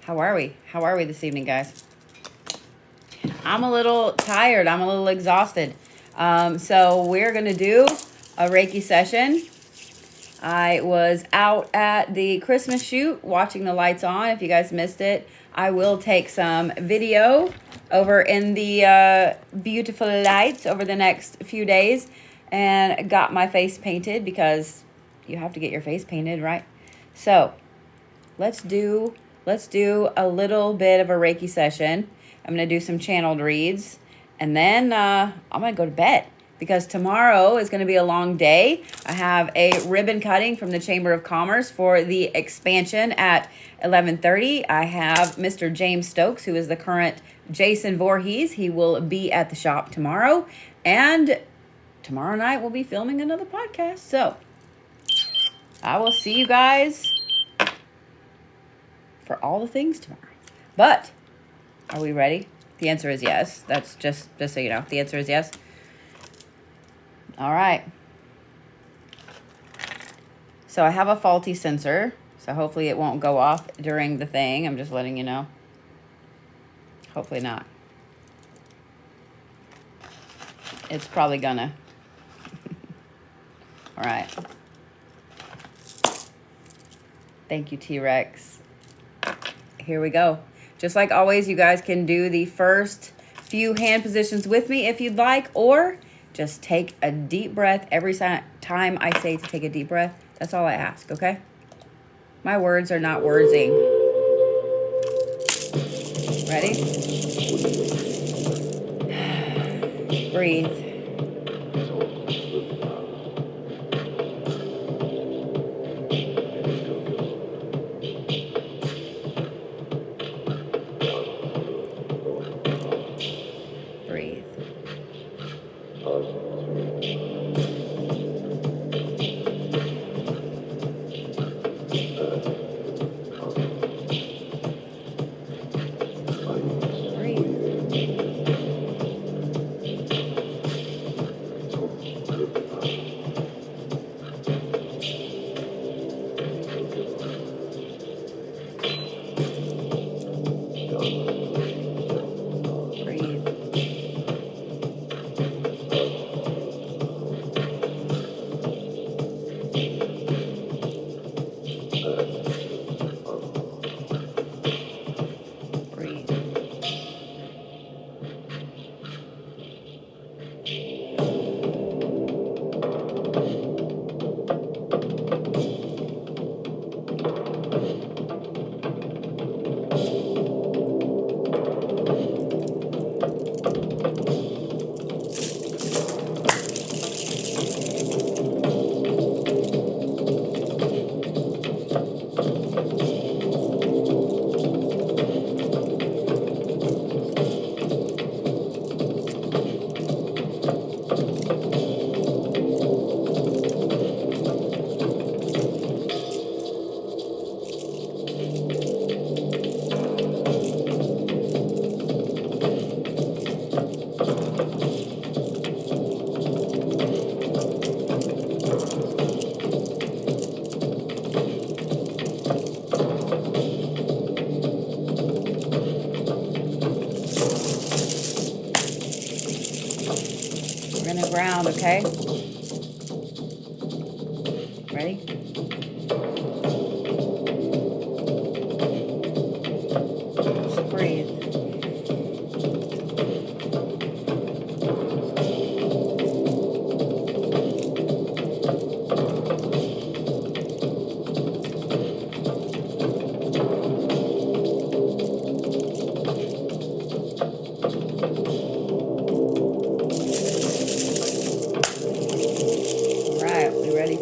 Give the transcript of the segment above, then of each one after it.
How are we? How are we this evening, guys? I'm a little tired. I'm a little exhausted. So we're going to do a Reiki session. I was out at the Christmas shoot watching the lights on. If you guys missed it, I will take some video over in the beautiful lights over the next few days, and got my face painted because you have to get your face painted, right? So let's do a little bit of a Reiki session. I'm going to do some channeled reads, and then I'm going to go to bed because tomorrow is going to be a long day. I have a ribbon cutting from the Chamber of Commerce for the expansion at 11:30. I have Mr. James Stokes, who is the current Jason Voorhees. He will be at the shop tomorrow, and tomorrow night we'll be filming another podcast. So I will see you guys for all the things tomorrow. But are we ready? The answer is yes. That's just so you know. The answer is yes. All right. So I have a faulty sensor, so hopefully it won't go off during the thing. I'm just letting you know. Hopefully not. It's probably gonna. All right. Thank you, T-Rex. Here we go. Just like always, you guys can do the first few hand positions with me if you'd like, or just take a deep breath every time I say to take a deep breath. That's all I ask, okay? My words are not wordsing. Ready? Breathe. Ground, okay? Ready? Just breathe.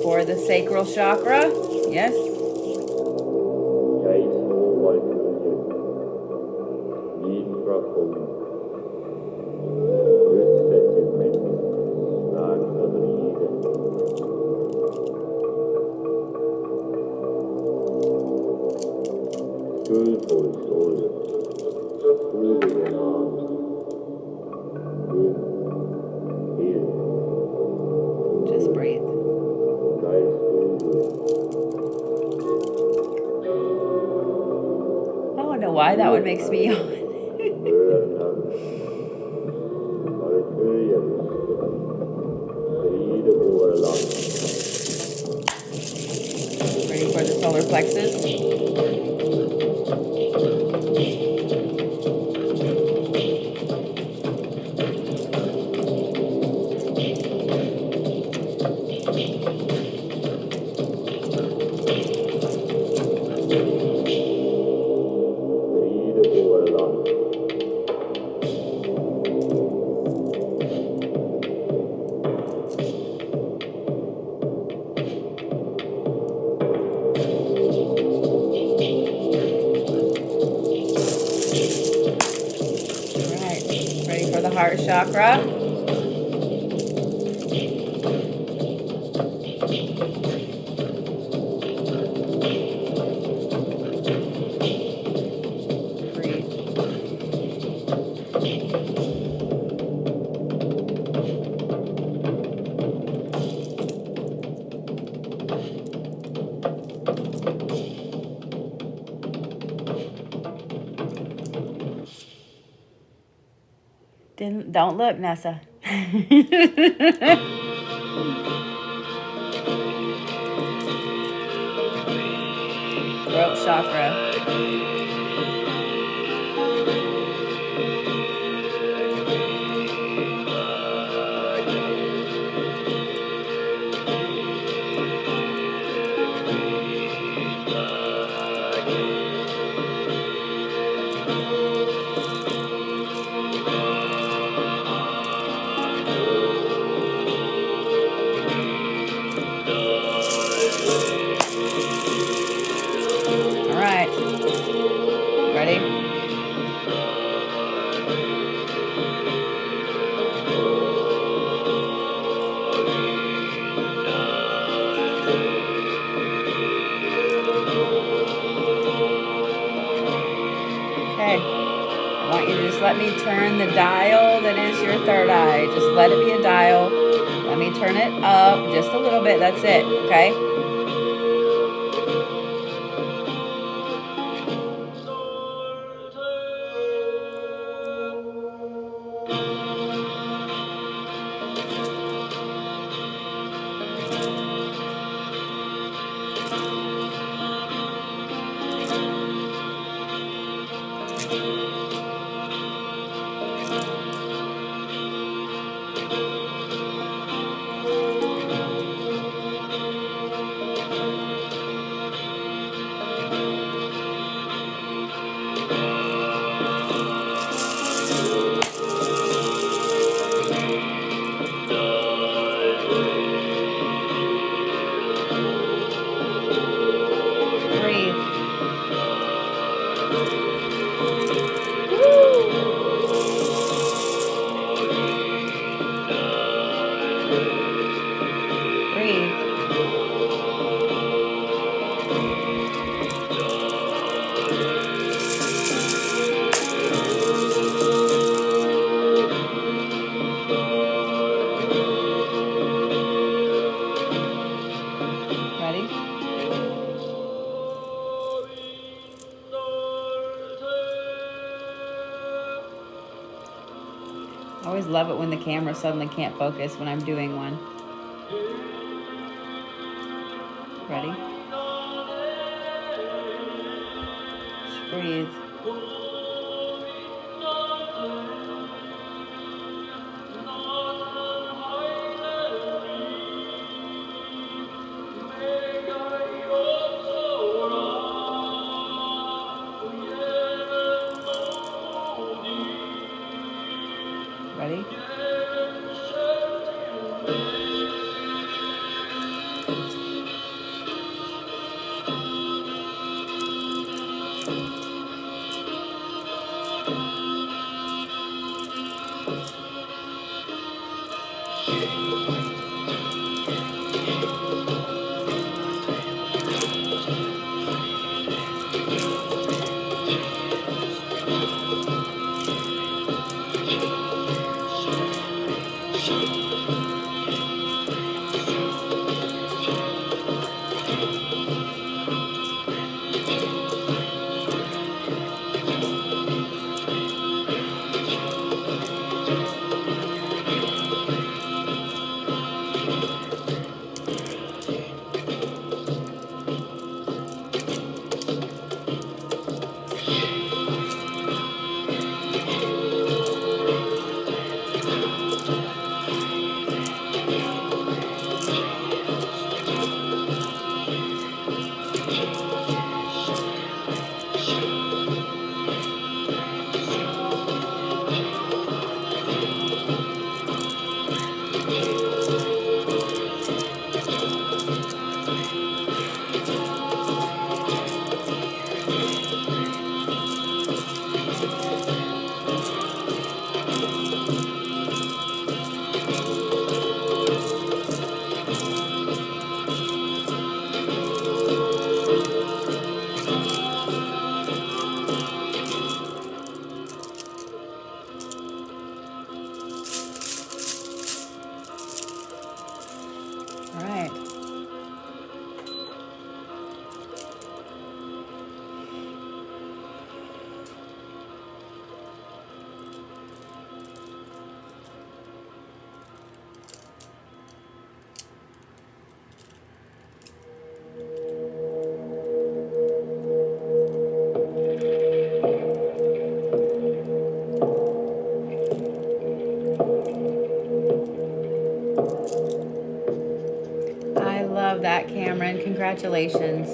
For the sacral chakra, yes. Just breathe. don't know why that one makes me yawn. Ready for the solar plexus? Ready for the heart chakra. Breathe. Don't look, Nessa. Throat chakra. Ready? Okay. I want you to just let me turn the dial that is your third eye. Just let it be a dial. Let me turn it up just a little bit. That's it. Okay? I always love it when the camera suddenly can't focus when I'm doing one. Ready? Just breathe. Ready? Congratulations.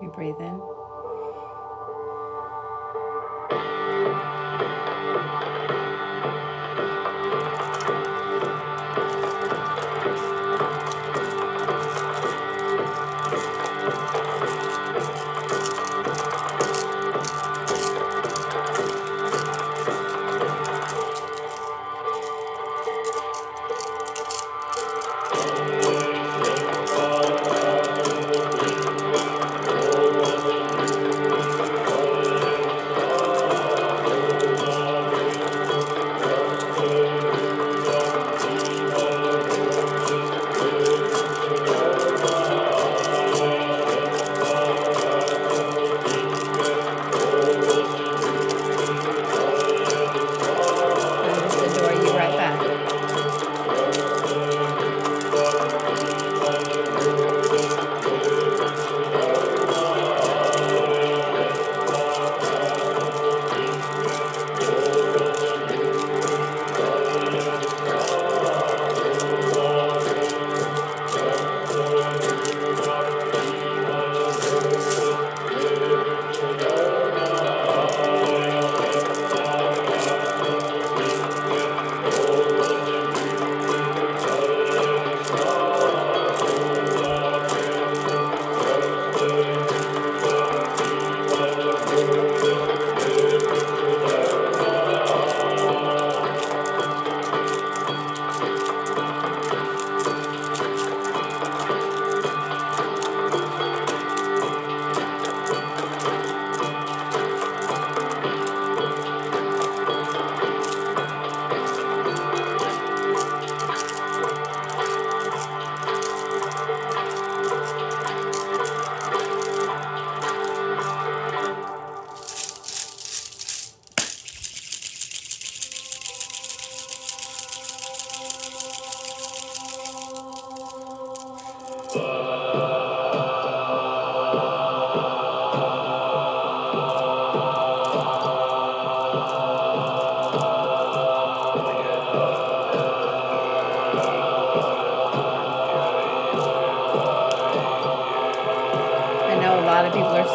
You breathe in.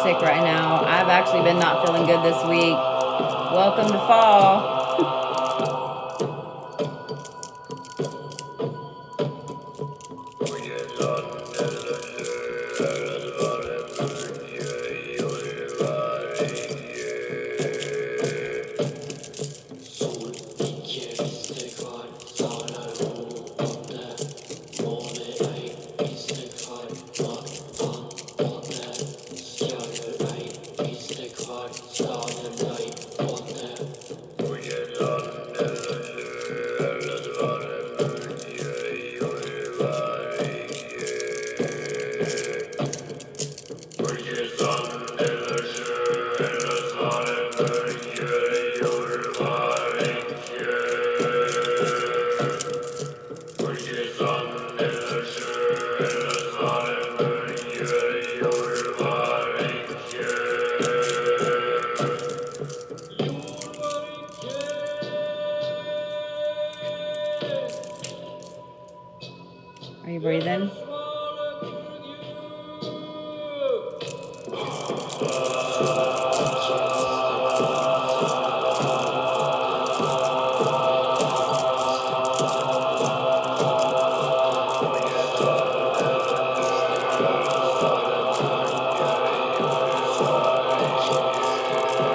Sick right now. I've actually been not feeling good this week. Welcome to fall. Are you breathing?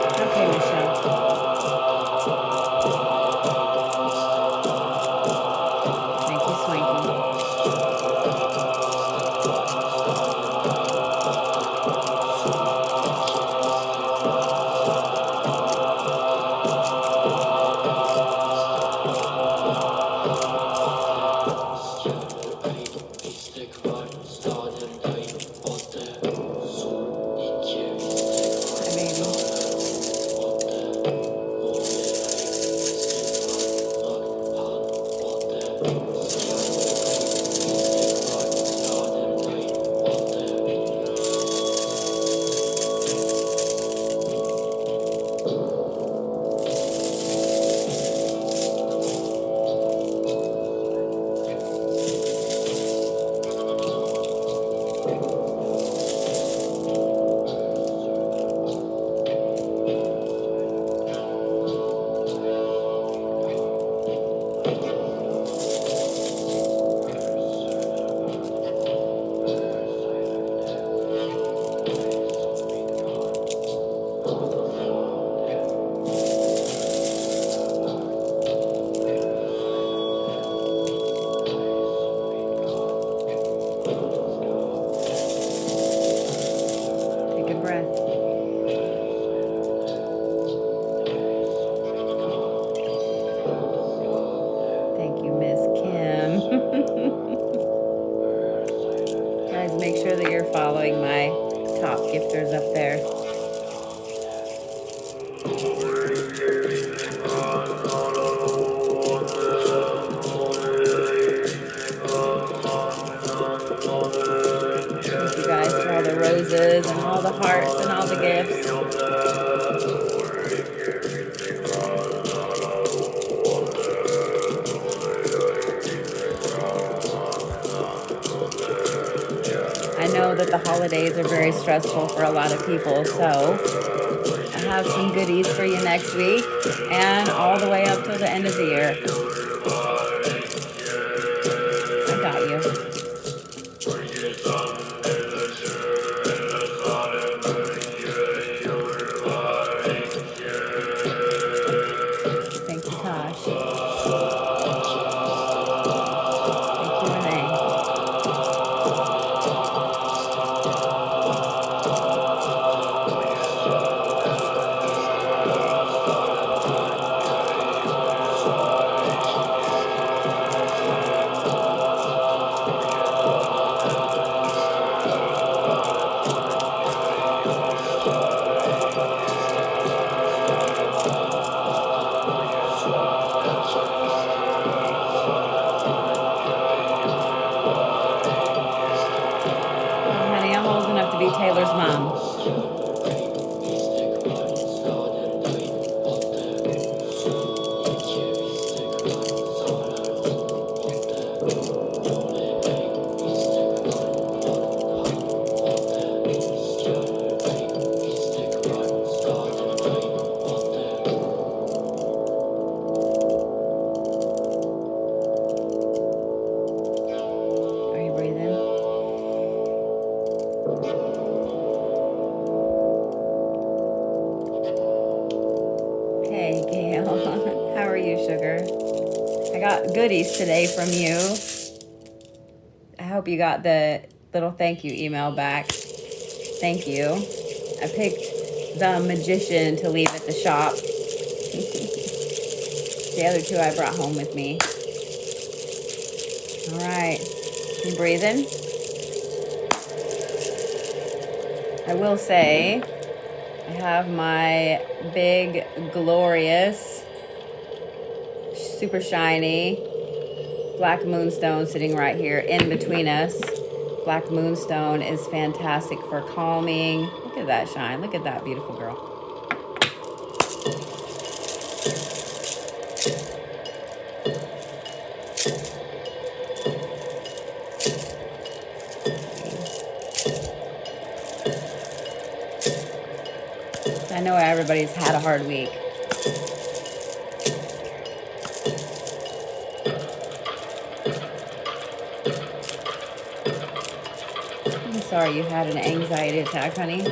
Okay, Michelle. Thank you, Swanky. Hi, baby. Take a breath. Thank you, Miss Kim. Guys, make sure that you're following my top gifters up there. Thank you guys for all the roses and all the hearts and all the gifts. I know that the holidays are very stressful for a lot of people, so I have some goodies for you next week and all the way up till the end of the year. I got you. Thank you, Tosh. Thank you, Renee. Honey, I'm old enough to be Taylor's mom. Are you breathing? Hey, Gail. How are you, sugar? I got goodies today from you. I hope you got the little thank you email back. Thank you. I picked the magician to leave at the shop. The other two I brought home with me. All right. You breathing? I will say I have my big, glorious, super shiny black moonstone sitting right here in between us. Black moonstone is fantastic for calming. Look at that shine. Look at that beautiful girl. know everybody's had a hard week. I'm sorry you had an anxiety attack, honey.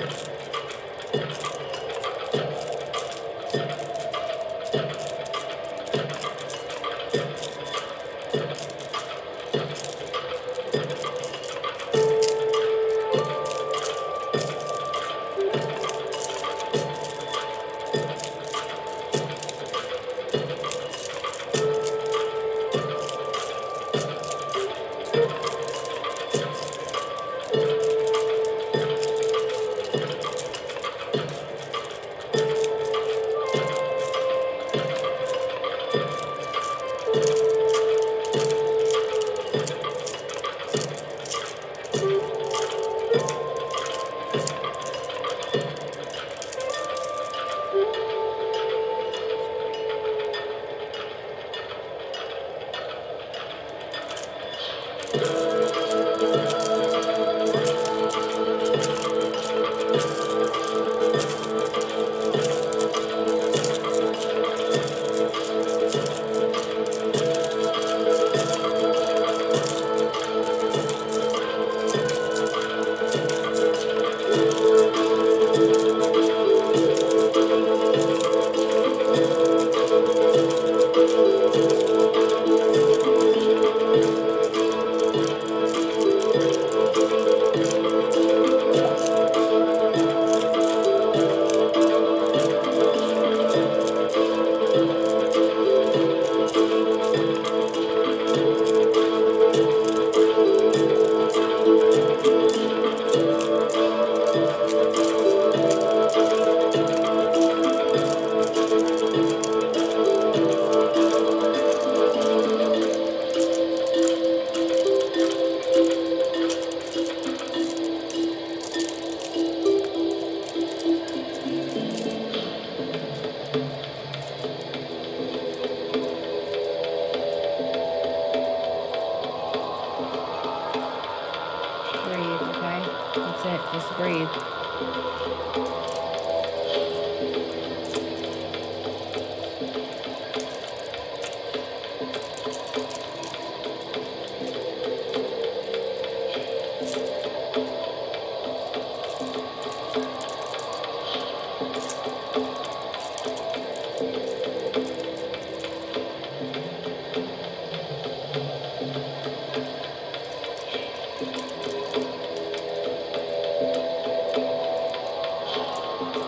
Just breathe.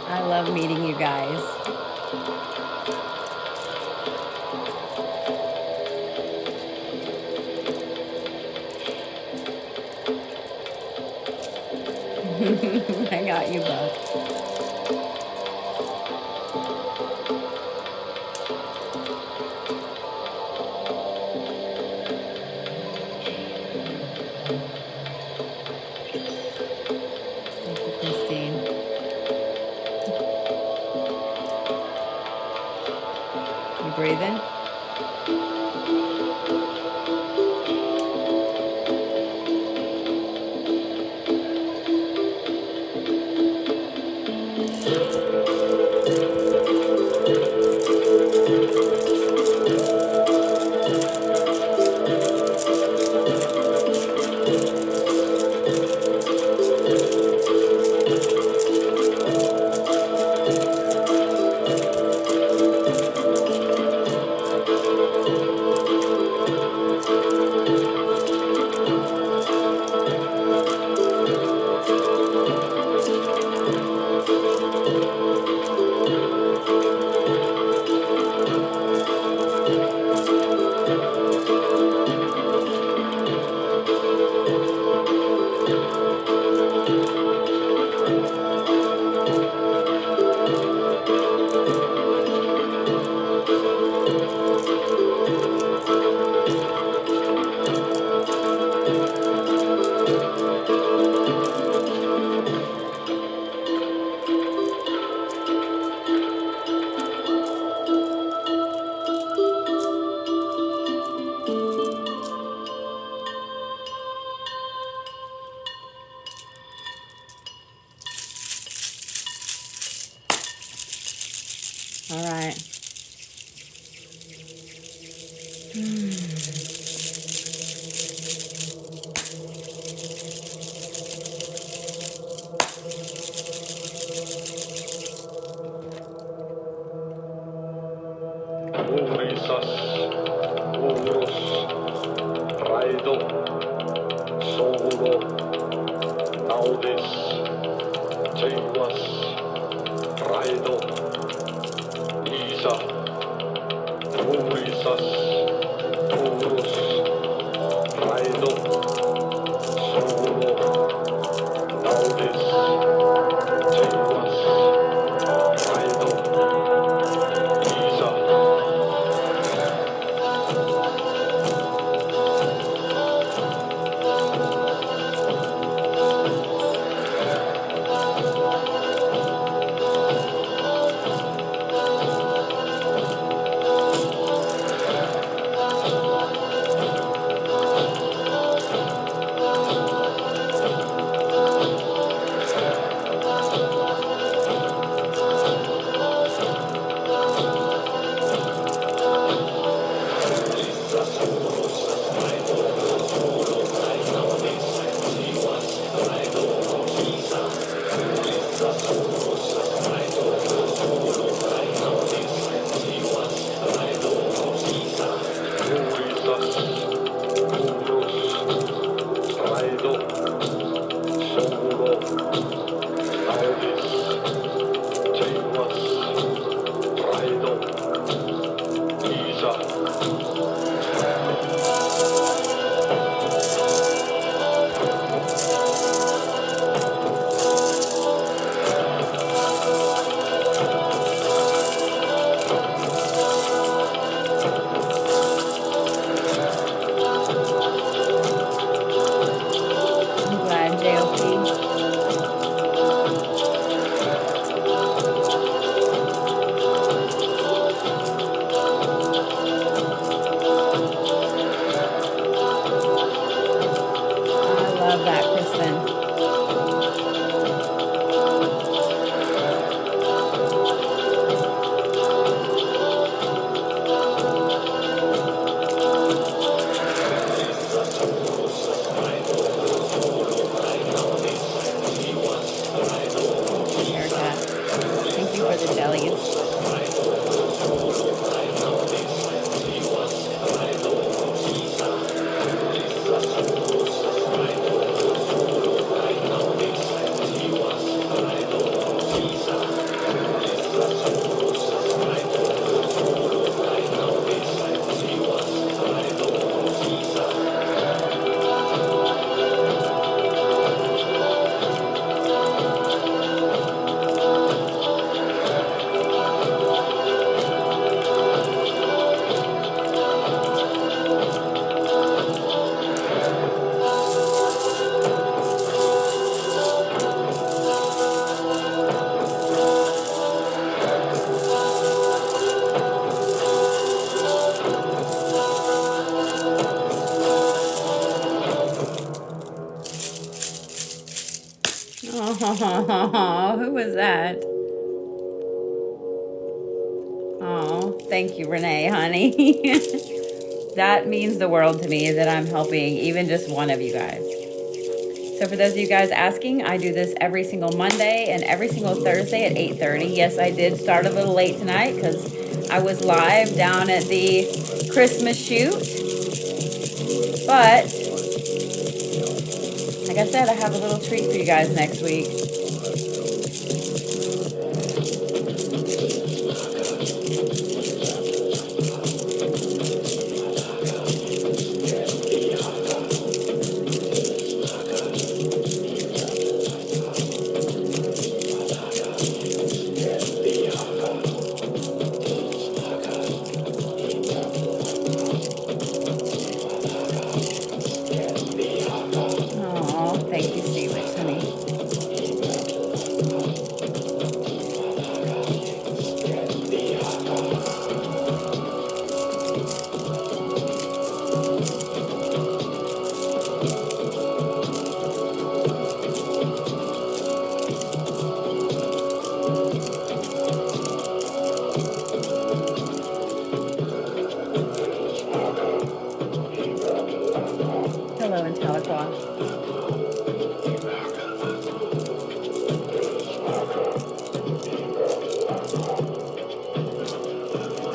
I love meeting you guys. I got you, Buck. Thank you, Christine. You breathing? All right. Urisas, urus, raido, solo, naudis, teivas, raido, isa, urisas, urus, raido, solo, naudis, teivas, raido, isa. I'm glad, JLP. I love that, Kristen. Thank you, Erica. Thank you for the jellies. Oh, who was that? Oh, thank you, Renee, honey. That means the world to me that I'm helping even just one of you guys. So for those of you guys asking, I do this every single Monday and every single Thursday at 8:30. Yes, I did start a little late tonight because I was live down at the Christmas shoot. But like I said, I have a little treat for you guys next week. Oh, thank you, Felix, honey. I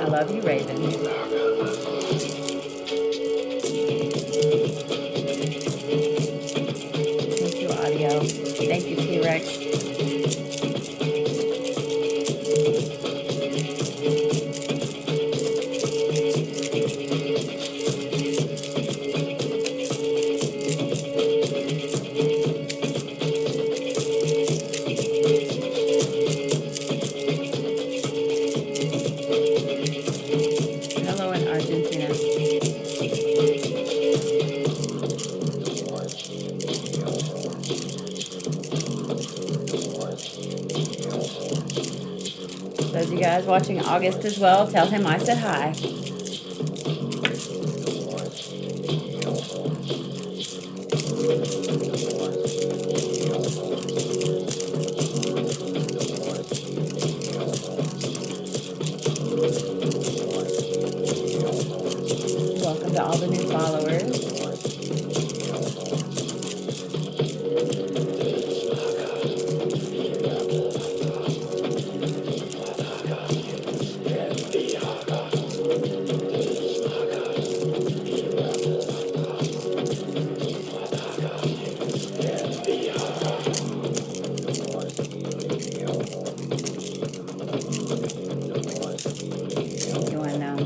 love you, Raven. Thank you, audio. Thank you, T-Rex. Hello in Argentina. Those of you guys watching August as well, tell him I said hi. Welcome to all the new followers. You want to know?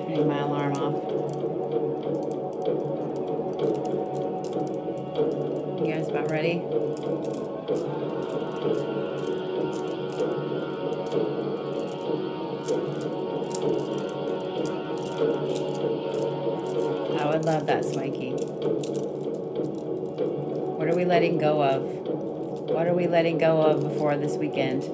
Turning my alarm off. You guys about ready? I would love that, Swanky. What are we letting go of? What are we letting go of before this weekend?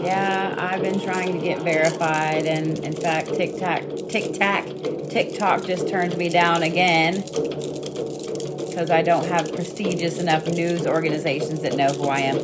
Yeah, I've been trying to get verified, and in fact, TikTok just turned me down again because I don't have prestigious enough news organizations that know who I am.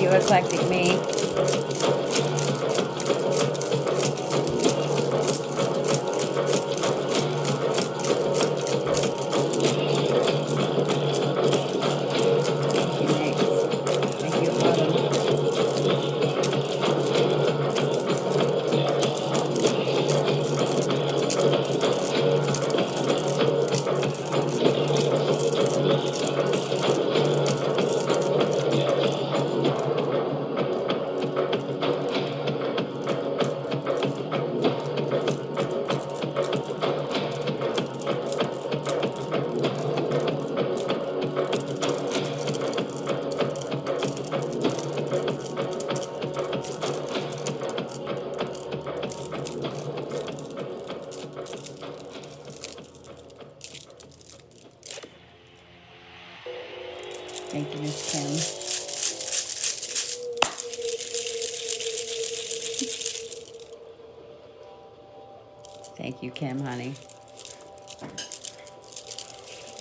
you, Eclectic Me. Thank you, Autumn. Thank you, Miss Kim. Thank you, Kim, honey.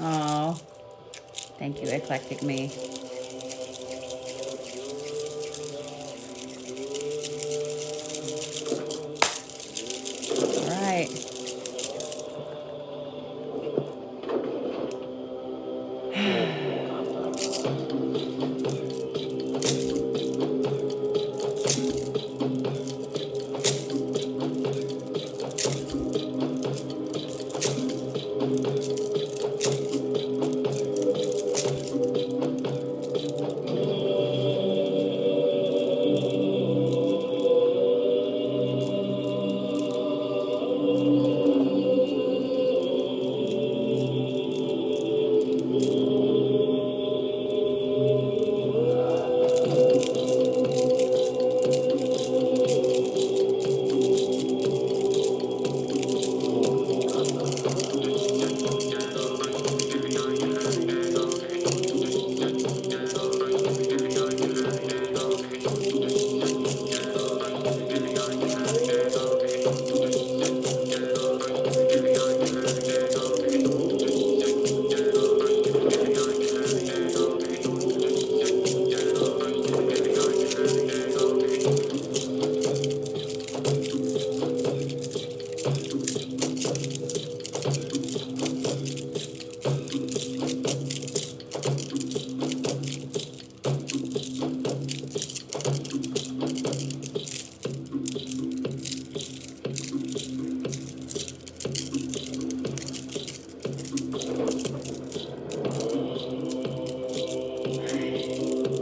Oh, thank you, Eclectic Me. All right.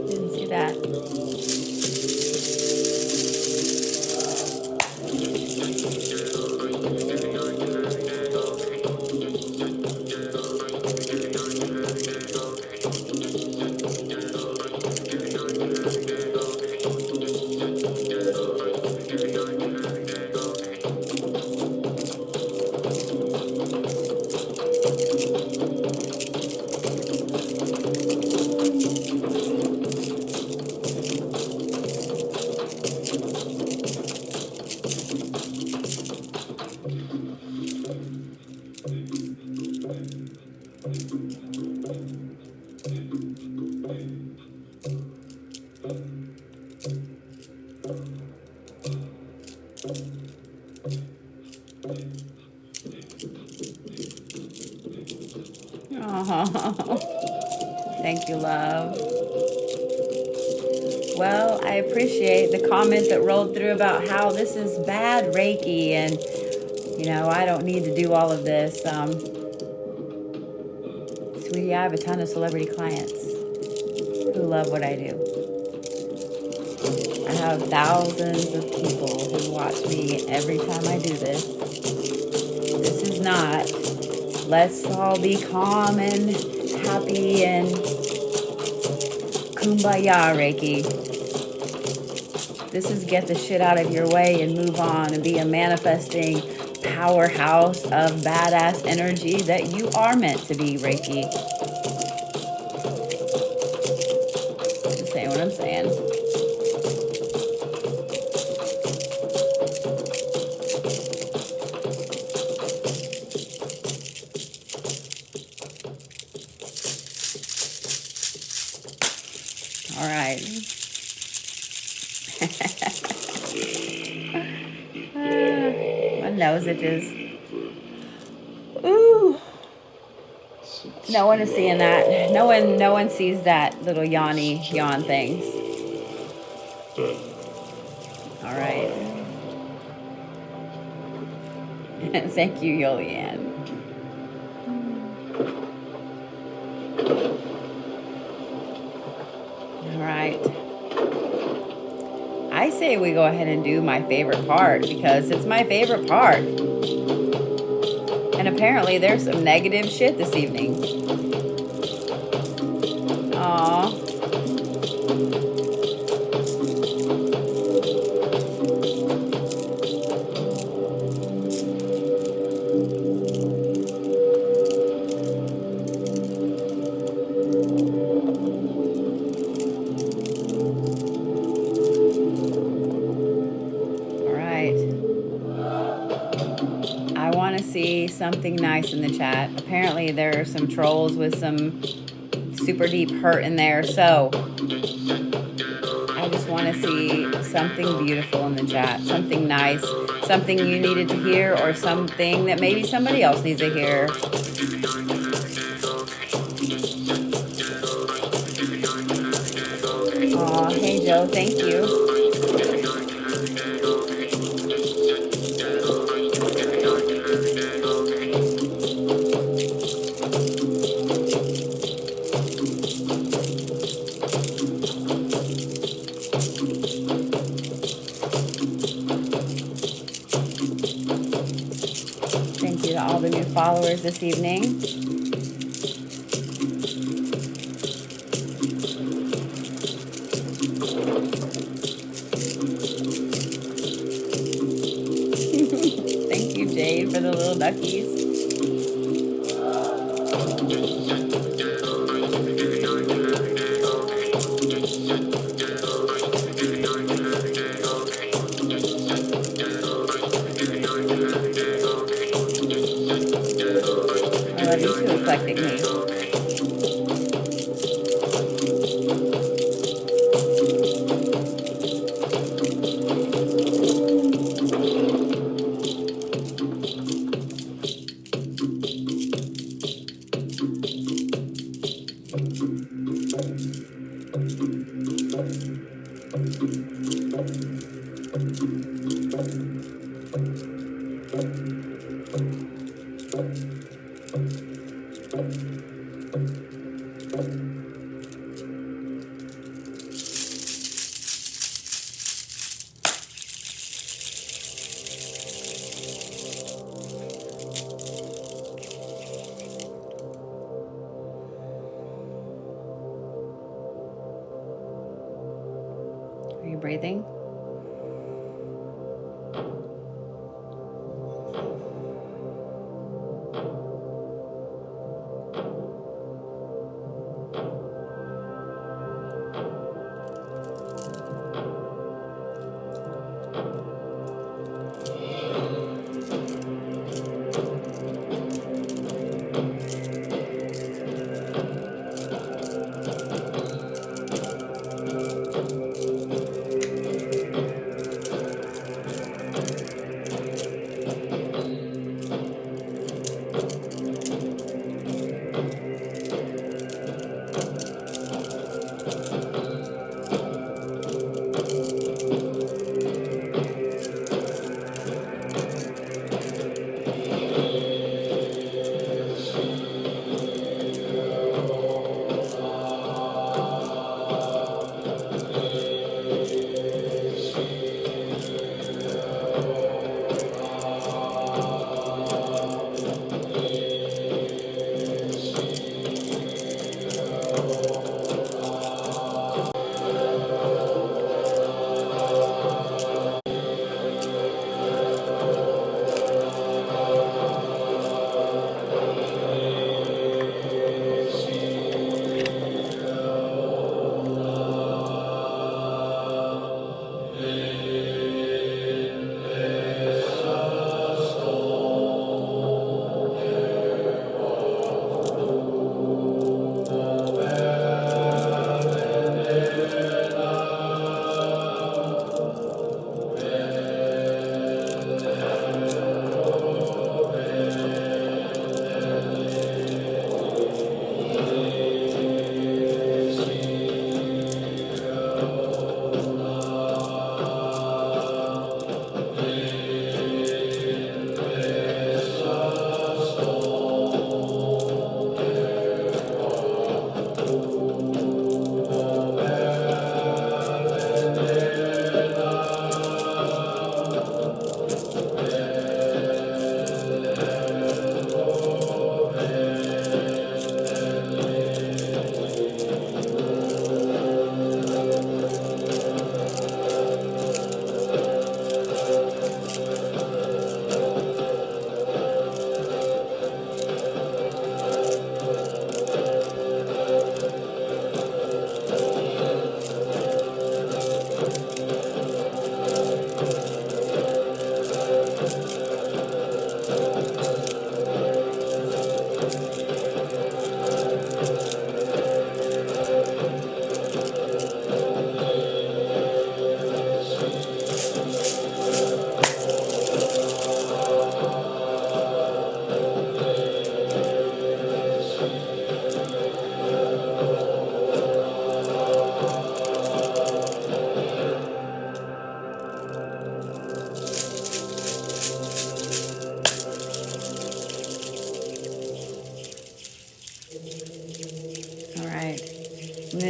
Didn't see that. Oh, thank you, love. Well, I appreciate the comment that rolled through about how this is bad Reiki and, you know, I don't need to do all of this. Sweetie, I have a ton of celebrity clients who love what I do. I have thousands of people who watch me every time I do this. This is not, let's all be calm and happy and kumbaya Reiki. This is get the shit out of your way and move on and be a manifesting powerhouse of badass energy that you are meant to be, Reiki. Just saying what I'm saying. All right. My nose itches. Ooh. No one is seeing that. No one sees that little yawny yawn things. All right. Thank you, Yolian. All right. I say we go ahead and do my favorite part because it's my favorite part. And apparently there's some negative shit this evening. Aww. See something nice in the chat. Apparently there are some trolls with some super deep hurt in there, so I just want to see something beautiful in the chat, something nice, something you needed to hear, or something that maybe somebody else needs to hear. Aw, hey Joe, thank you. All the new followers this evening. Thank you, Jade, for the little duckies. I love you too, Eclectic Me. Are you breathing?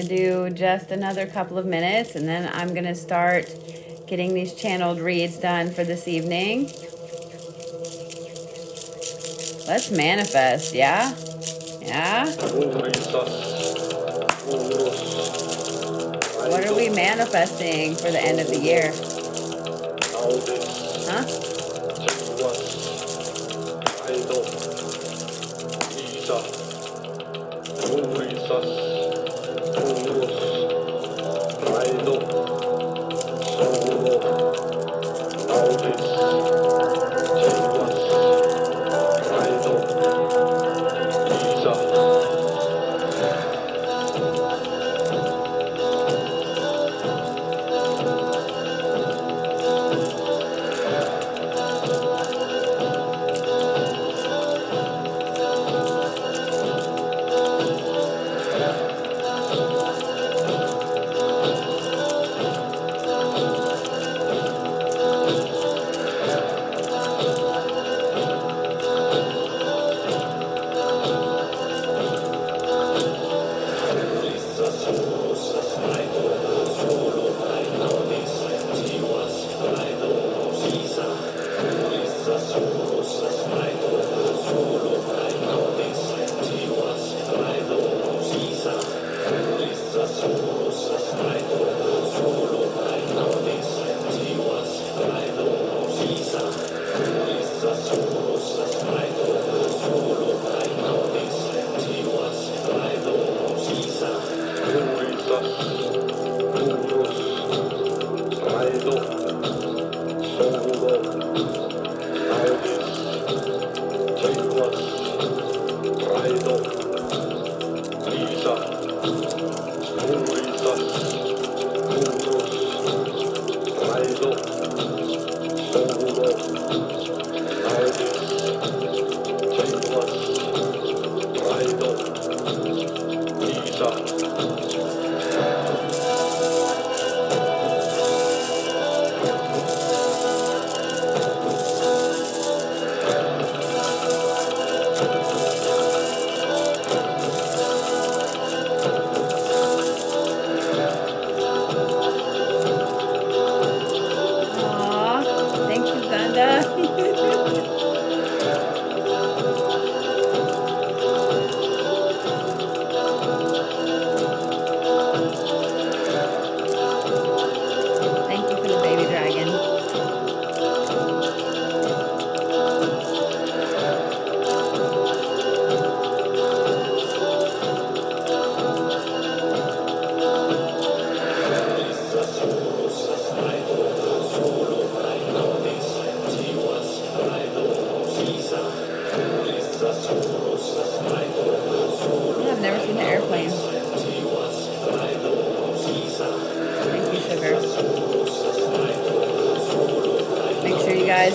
do just another couple of minutes, and then I'm going to start getting these channeled reads done for this evening. Let's manifest, yeah? Yeah? What are we manifesting for the end of the year? Huh?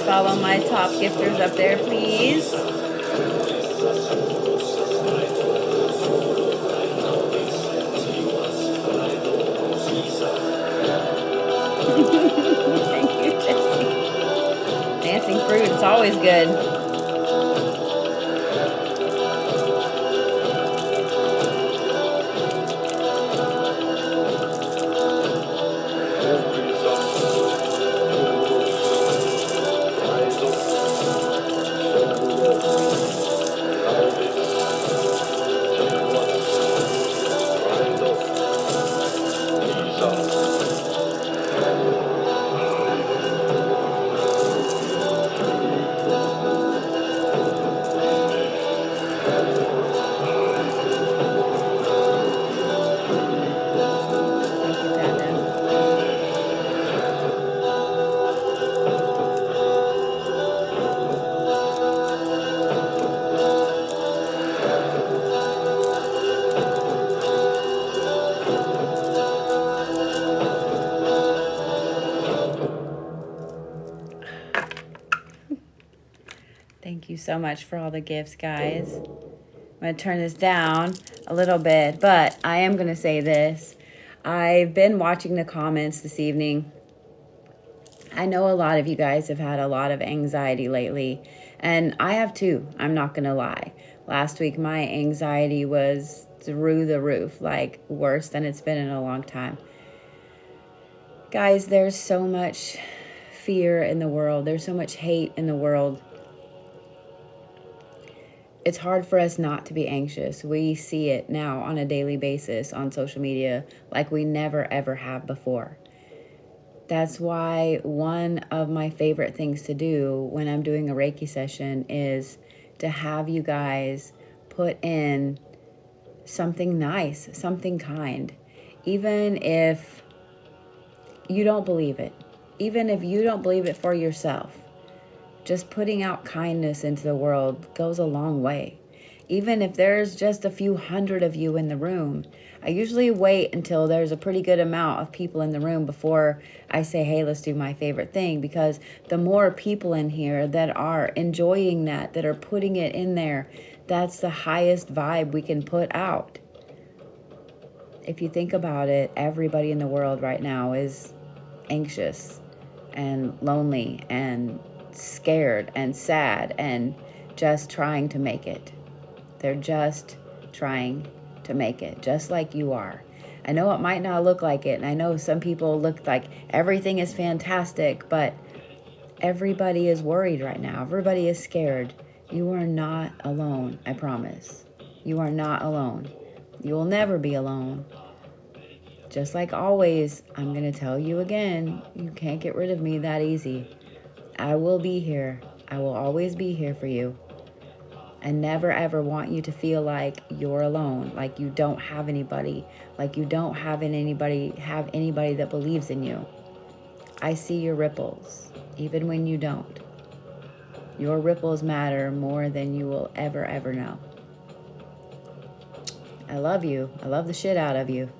Follow my top gifters up there, please. Thank you, Jessie. Dancing fruit, it's always good. Thank you so much for all the gifts, guys. I'm going to turn this down a little bit, but I am going to say this. I've been watching the comments this evening. I know a lot of you guys have had a lot of anxiety lately, and I have too. I'm not going to lie. Last week, my anxiety was through the roof, like worse than it's been in a long time. Guys, there's so much fear in the world. There's so much hate in the world. It's hard for us not to be anxious. We see it now on a daily basis on social media like we never ever have before. That's why one of my favorite things to do when I'm doing a Reiki session is to have you guys put in something nice, something kind. Even if you don't believe it, even if you don't believe it for yourself, just putting out kindness into the world goes a long way. Even if there's just a few hundred of you in the room, I usually wait until there's a pretty good amount of people in the room before I say, hey, let's do my favorite thing. Because the more people in here that are enjoying that are putting it in there, that's the highest vibe we can put out. If you think about it, everybody in the world right now is anxious and lonely and scared and sad and just trying to make it. They're just trying to make it, just like you are. I know it might not look like it, and I know some people look like everything is fantastic, but everybody is worried right now. Everybody is scared. You are not alone, I promise. You are not alone. You will never be alone. Just like always, I'm going to tell you again, you can't get rid of me that easy. I will be here. I will always be here for you. I never ever want you to feel like you're alone, like you don't have anybody, like you don't have anybody that believes in you. I see your ripples, even when you don't. Your ripples matter more than you will ever know. I love you. I love the shit out of you.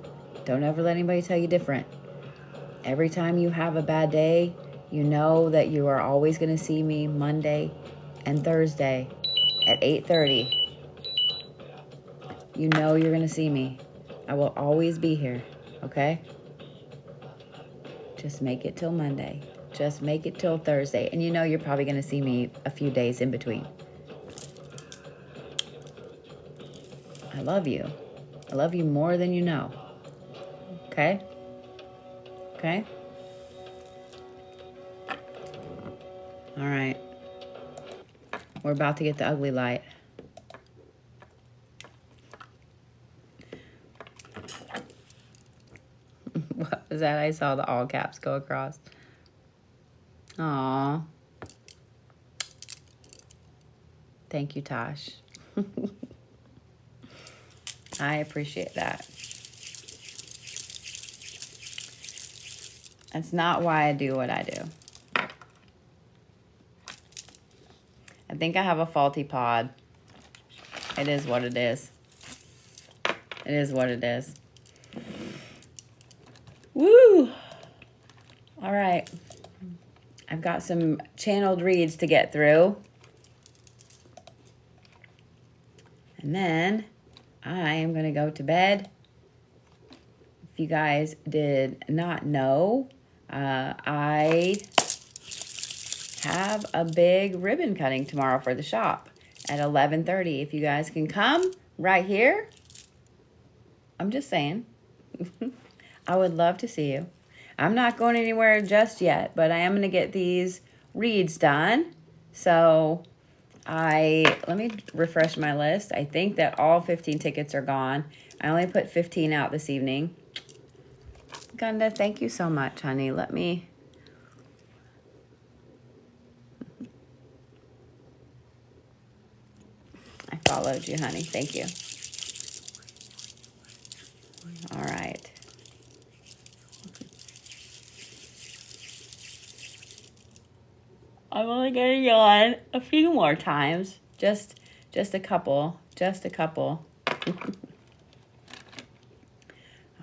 Don't ever let anybody tell you different. Every time you have a bad day, you know that you are always going to see me Monday and Thursday at 8:30. You know you're going to see me. I will always be here, okay? Just make it till Monday. Just make it till Thursday. And you know you're probably going to see me a few days in between. I love you. I love you more than you know. Okay? Okay? All right. We're about to get the ugly light. What was that? I saw the all caps go across. Aw. Thank you, Tosh. I appreciate that. That's not why I do what I do. I think I have a faulty pod. It is what it is. It is what it is. Woo! All right. I've got some channeled reads to get through. And then I am going to go to bed. If you guys did not know, I have a big ribbon cutting tomorrow for the shop at 11:30. If you guys can come right here, I'm just saying. I would love to see you. I'm not going anywhere just yet, but I am going to get these reads done. So let me refresh my list. I think that all 15 tickets are gone. I only put 15 out this evening. Gunda, thank you so much, honey. I followed you, honey. Thank you. All right. I'm only going to yawn a few more times. Just a couple. Just a couple.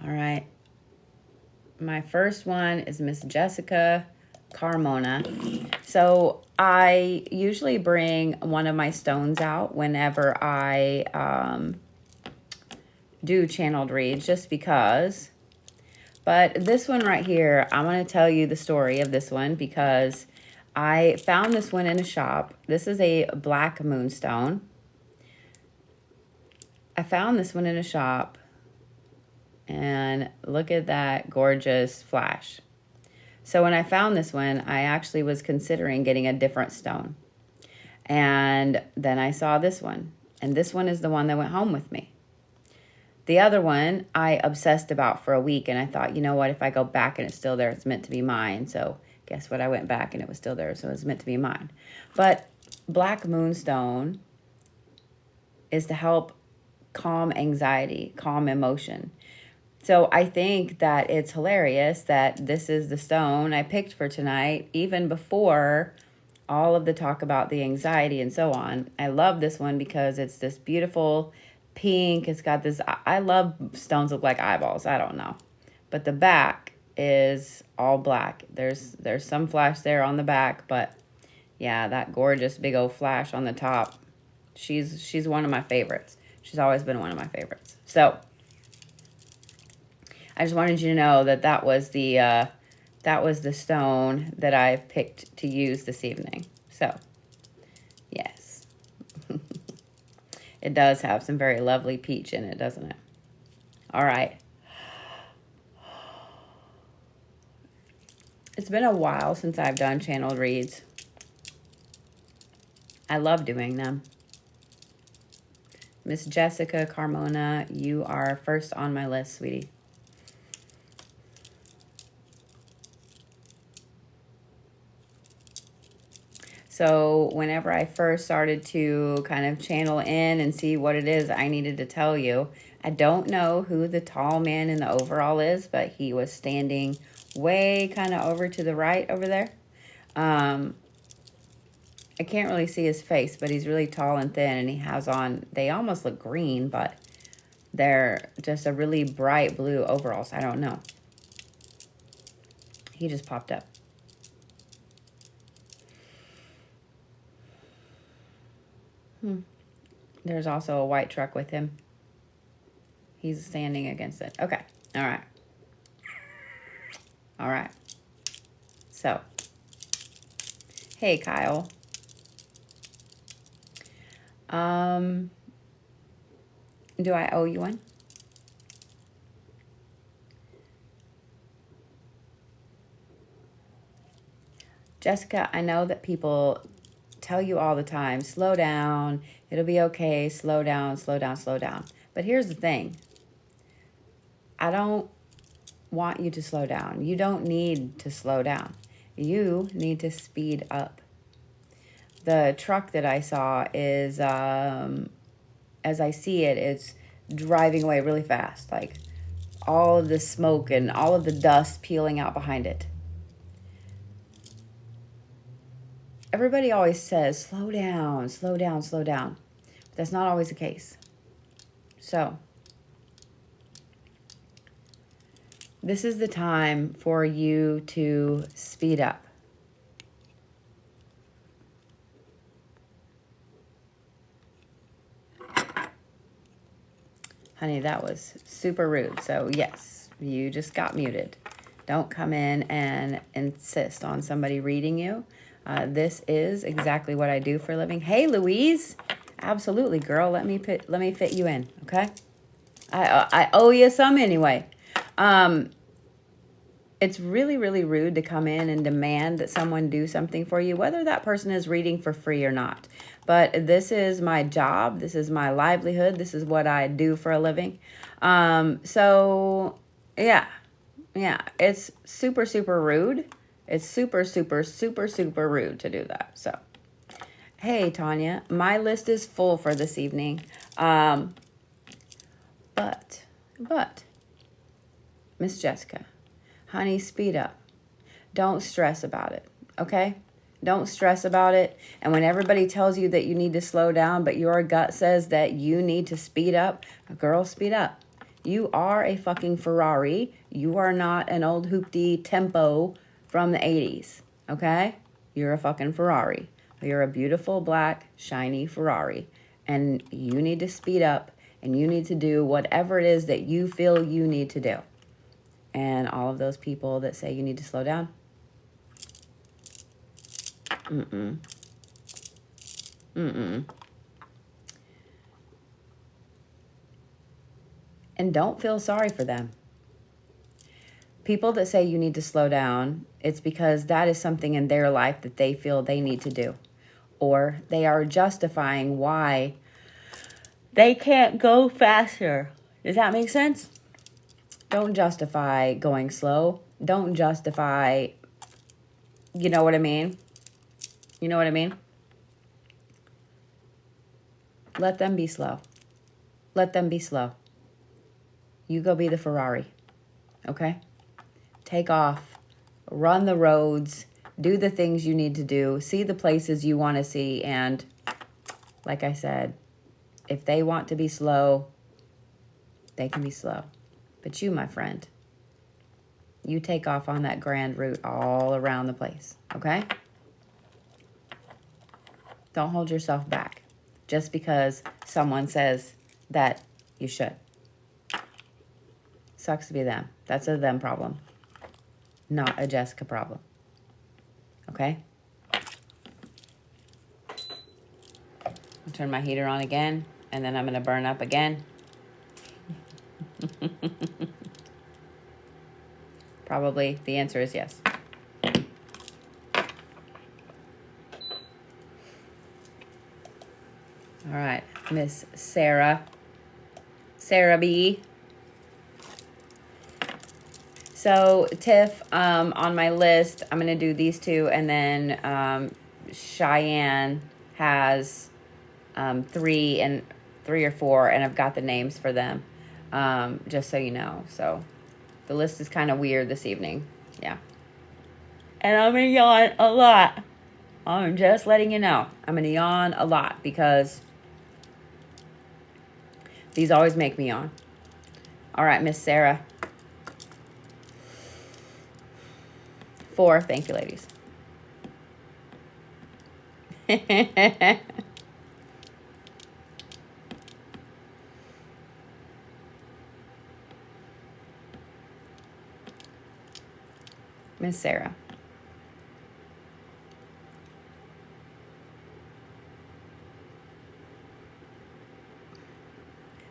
All right. My first one is Miss Jessica Carmona. So I usually bring one of my stones out whenever I do channeled reads, just because. But this one right here, I want to tell you the story of this one because I found this one in a shop. This is a black moonstone. I found this one in a shop, and look at that gorgeous flash. So when I found this one, I actually was considering getting a different stone. And then I saw this one, and this one is the one that went home with me. The other one I obsessed about for a week, and I thought, you know what, if I go back and it's still there, it's meant to be mine. So guess what? I went back and it was still there, so it's meant to be mine. But Black Moonstone is to help calm anxiety, calm emotion. So I think that it's hilarious that this is the stone I picked for tonight, even before all of the talk about the anxiety and so on. I love this one because it's this beautiful pink. It's got this, I love stones look like eyeballs. I don't know. But the back is all black. There's some flash there on the back, but yeah, that gorgeous big old flash on the top. She's one of my favorites. She's always been one of my favorites. So I just wanted you to know that that was the stone that I picked to use this evening. So, yes. It does have some very lovely peach in it, doesn't it? All right. It's been a while since I've done channeled reads. I love doing them. Miss Jessica Carmona, you are first on my list, sweetie. So whenever I first started to kind of channel in and see what it is I needed to tell you, I don't know who the tall man in the overall is, but he was standing way kind of over to the right over there. I can't really see his face, but he's really tall and thin, and he has on, they almost look green, but they're just a really bright blue overalls. I don't know. He just popped up. There's also a white truck with him. He's standing against it. Okay. All right. All right. So, hey, Kyle. Do I owe you one? Jessica, I know that people tell you all the time, slow down, it'll be okay, slow down, slow down, slow down. But here's the thing. I don't want you to slow down. You don't need to slow down. You need to speed up. The truck that I saw is, as I see it, it's driving away really fast. Like all of the smoke and all of the dust peeling out behind it. Everybody always says, slow down, slow down, slow down. But that's not always the case. So, this is the time for you to speed up. Honey, that was super rude. So, yes, you just got muted. Don't come in and insist on somebody reading you. This is exactly what I do for a living. Hey, Louise. Absolutely, girl. Let me fit you in, okay? I owe you some anyway. It's really, really rude to come in and demand that someone do something for you, whether that person is reading for free or not. But this is my job. This is my livelihood. This is what I do for a living. So, yeah, it's super, super rude. It's super, super, super, super rude to do that. So, hey, Tanya, my list is full for this evening. But, Miss Jessica, honey, speed up. Don't stress about it, okay? Don't stress about it. And when everybody tells you that you need to slow down, but your gut says that you need to speed up, girl, speed up. You are a fucking Ferrari. You are not an old hoopty Tempo from the 80s, okay? You're a fucking Ferrari. You're a beautiful, black, shiny Ferrari. And you need to speed up, and you need to do whatever it is that you feel you need to do. And all of those people that say you need to slow down, And don't feel sorry for them. People that say you need to slow down, it's because that is something in their life that they feel they need to do. Or they are justifying why they can't go faster. Does that make sense? Don't justify going slow. Don't justify, you know what I mean? You know what I mean? Let them be slow. Let them be slow. You go be the Ferrari, okay? Take off, run the roads, do the things you need to do, see the places you want to see, and like I said, if they want to be slow, they can be slow. But you, my friend, you take off on that grand route all around the place, okay? Don't hold yourself back just because someone says that you should. Sucks to be them. That's a them problem, not a Jessica problem, okay? I'll turn my heater on again, and then I'm going to burn up again. Probably the answer is yes. All right, Miss Sarah. Sarah B. So Tiff, on my list, I'm going to do these two, and then Shyanne has three or four, and I've got the names for them, just so you know. So the list is kind of weird this evening. Yeah. And I'm going to yawn a lot. I'm just letting you know. I'm going to yawn a lot because these always make me yawn. All right, Miss Sarah. 4. Thank you, ladies. Miss Sarah.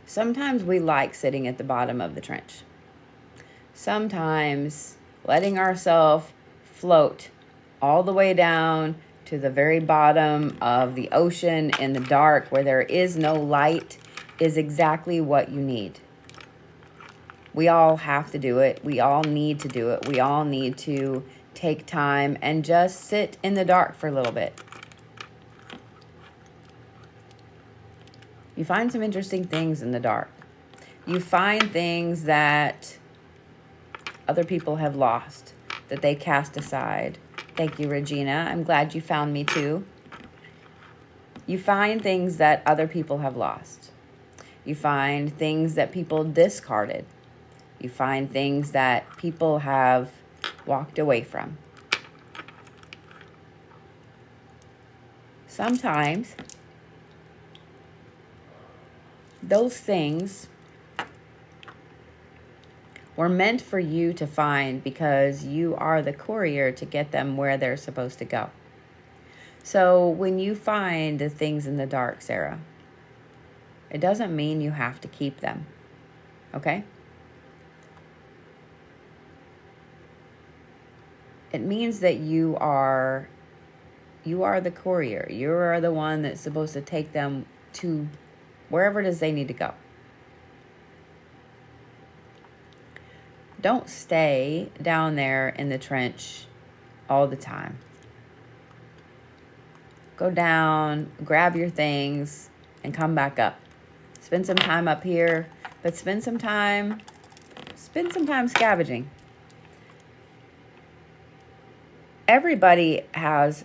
Sometimes we like sitting at the bottom of the trench. Sometimes letting ourselves float all the way down to the very bottom of the ocean in the dark where there is no light is exactly what you need. We all have to do it. We all need to do it. We all need to take time and just sit in the dark for a little bit. You find some interesting things in the dark. You find things that other people have lost, that they cast aside. Thank you, Regina. I'm glad you found me too. You find things that other people have lost. You find things that people discarded. You find things that people have walked away from. Sometimes those things were meant for you to find because you are the courier to get them where they're supposed to go. So when you find the things in the dark, Sarah, it doesn't mean you have to keep them, okay? It means that you are the courier. You are the one that's supposed to take them to wherever it is they need to go. Don't stay down there in the trench all the time. Go down, grab your things, and come back up. Spend some time up here, but spend some time scavenging. Everybody has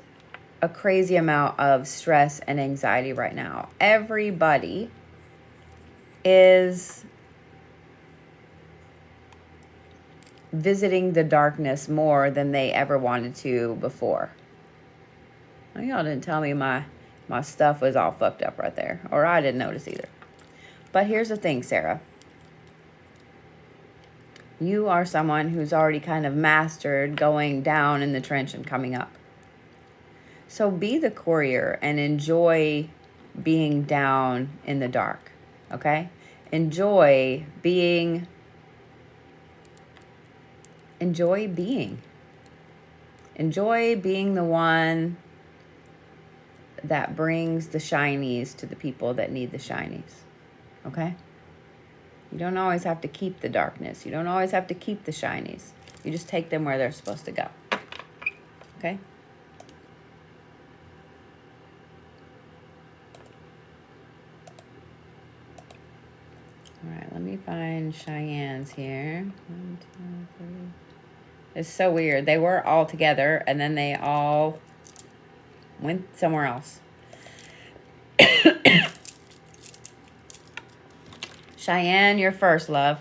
a crazy amount of stress and anxiety right now. Everybody is visiting the darkness more than they ever wanted to before. Well, y'all didn't tell me my stuff was all fucked up right there, or I didn't notice either. But here's the thing, Sarah. You are someone who's already kind of mastered going down in the trench and coming up. So be the courier and enjoy being down in the dark, okay? Enjoy being. Enjoy being. Enjoy being the one that brings the shinies to the people that need the shinies. Okay? You don't always have to keep the darkness. You don't always have to keep the shinies. You just take them where they're supposed to go. Okay? All right, let me find Cheyenne's here. 1, 2, 3. It's so weird. They were all together, and then they all went somewhere else. Shyanne, you're first, love.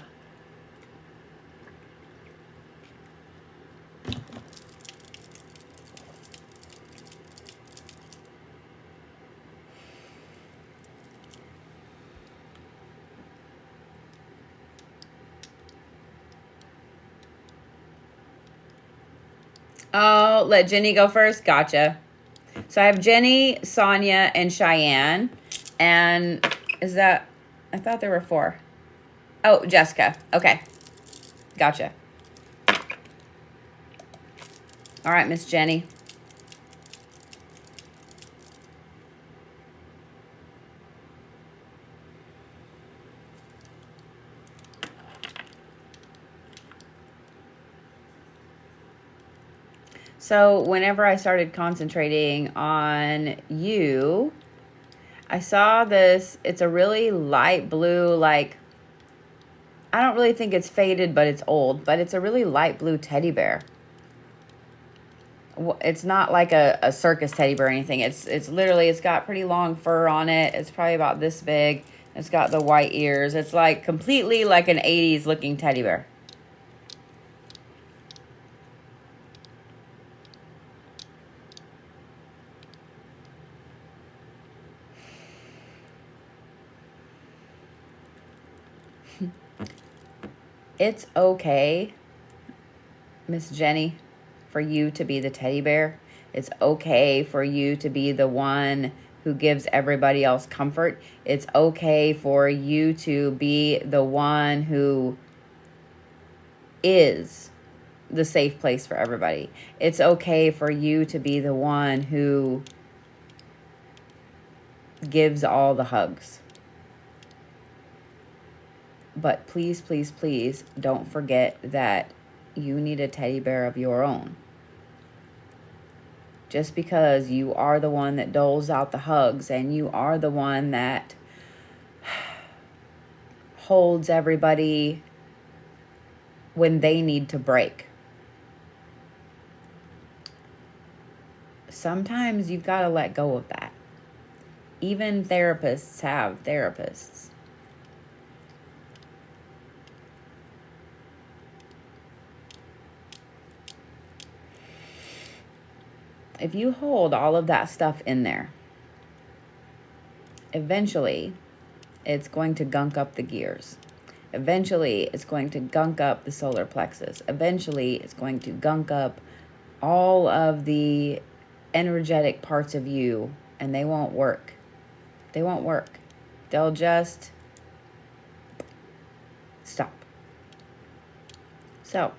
Oh, let Jenny go first? Gotcha. So I have Jenny, Sonia, and Shyanne. And is that... I thought there were 4. Oh, Jessica. Okay. Gotcha. All right, Miss Jenny. So whenever I started concentrating on you, I saw this. It's a really light blue, like, I don't really think it's faded, but it's old. But it's a really light blue teddy bear. It's not like a circus teddy bear or anything. It's literally, it's got pretty long fur on it. It's probably about this big. It's got the white ears. It's like completely like an 80s looking teddy bear. It's okay, Miss Jenny, for you to be the teddy bear. It's okay for you to be the one who gives everybody else comfort. It's okay for you to be the one who is the safe place for everybody. It's okay for you to be the one who gives all the hugs. But please, please, please don't forget that you need a teddy bear of your own. Just because you are the one that doles out the hugs and you are the one that holds everybody when they need to break. Sometimes you've got to let go of that. Even therapists have therapists. If you hold all of that stuff in there, eventually it's going to gunk up the gears. Eventually it's going to gunk up the solar plexus. Eventually it's going to gunk up all of the energetic parts of you, and they won't work. They won't work. They'll just stop. So,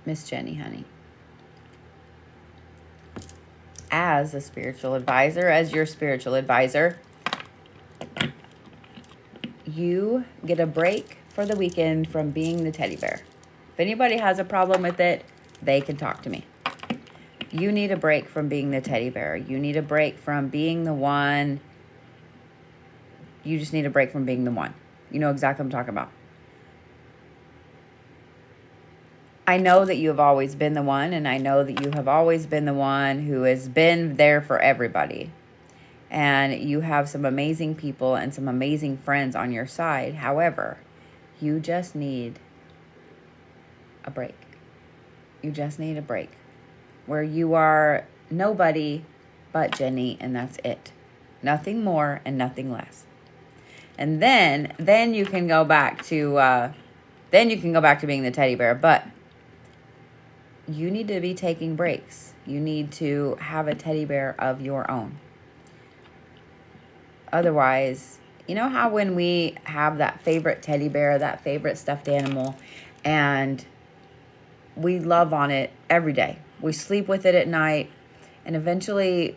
Miss Jenny, honey, as a spiritual advisor, as your spiritual advisor, you get a break for the weekend from being the teddy bear. If anybody has a problem with it, they can talk to me. You need a break from being the teddy bear. You need a break from being the one. You just need a break from being the one. You know exactly what I'm talking about. I know that you have always been the one, and I know that you have always been the one who has been there for everybody. And you have some amazing people and some amazing friends on your side. However, you just need a break. You just need a break where you are nobody but Jenny, and that's it. Nothing more and nothing less. And then you can go back to being the teddy bear. But you need to be taking breaks. You need to have a teddy bear of your own. Otherwise, you know how when we have that favorite teddy bear, that favorite stuffed animal, and we love on it every day. We sleep with it at night, and eventually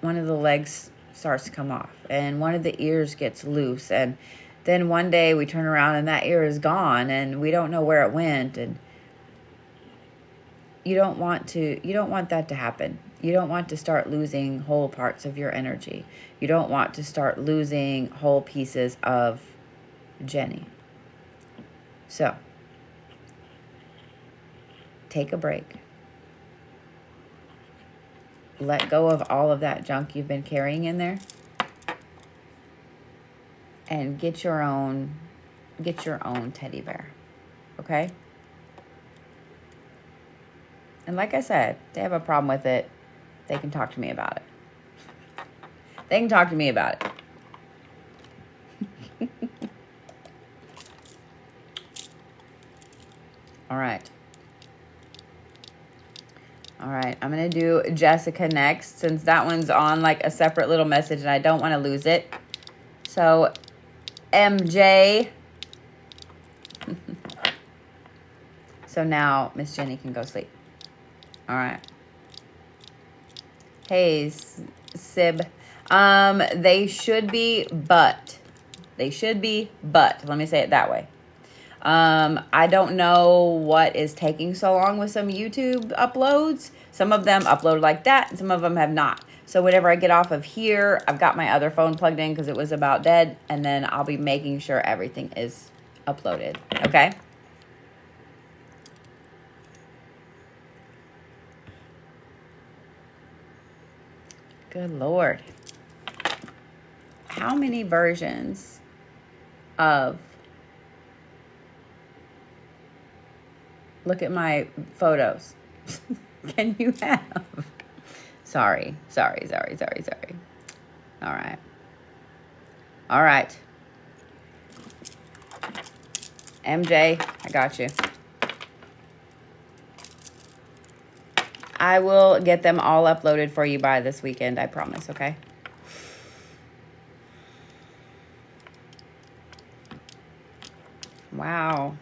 one of the legs starts to come off and one of the ears gets loose, and then one day we turn around and that ear is gone and we don't know where it went. And you don't want that to happen. You don't want to start losing whole parts of your energy. You don't want to start losing whole pieces of Jenny. So take a break. Let go of all of that junk you've been carrying in there and get your own teddy bear. Okay? And like I said, they have a problem with it. They can talk to me about it. They can talk to me about it. All right. All right. I'm going to do Jessica next, since that one's on like a separate little message and I don't want to lose it. So, MJ. So now Miss Jenny can go sleep. All right. Hey, Sib. They should be, but. They should be, but. Let me say it that way. I don't know what is taking so long with some YouTube uploads. Some of them upload like that, and some of them have not. So whenever I get off of here, I've got my other phone plugged in because it was about dead, and then I'll be making sure everything is uploaded. Okay? Good Lord. How many versions of look at my photos can you have? Sorry. All right. All right. MJ, I got you. I will get them all uploaded for you by this weekend, I promise, okay? Wow.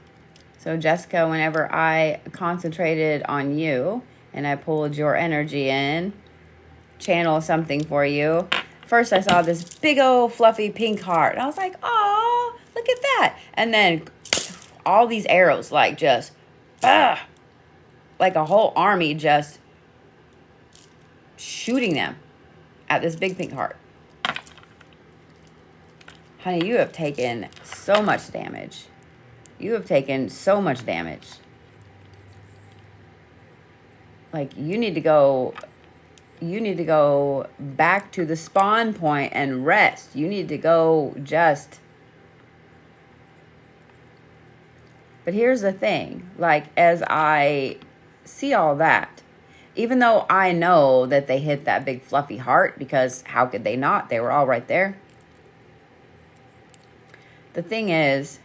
So Jessica, whenever I concentrated on you and I pulled your energy in, channel something for you. First I saw this big old fluffy pink heart. And I was like, oh, look at that. And then all these arrows, like just, like a whole army just shooting them at this big pink heart. Honey, you have taken so much damage. You have taken so much damage. Like, you need to go back to the spawn point and rest. You need to go just. But here's the thing. Like, as I see all that, even though I know that they hit that big fluffy heart, because how could they not? They were all right there. The thing is,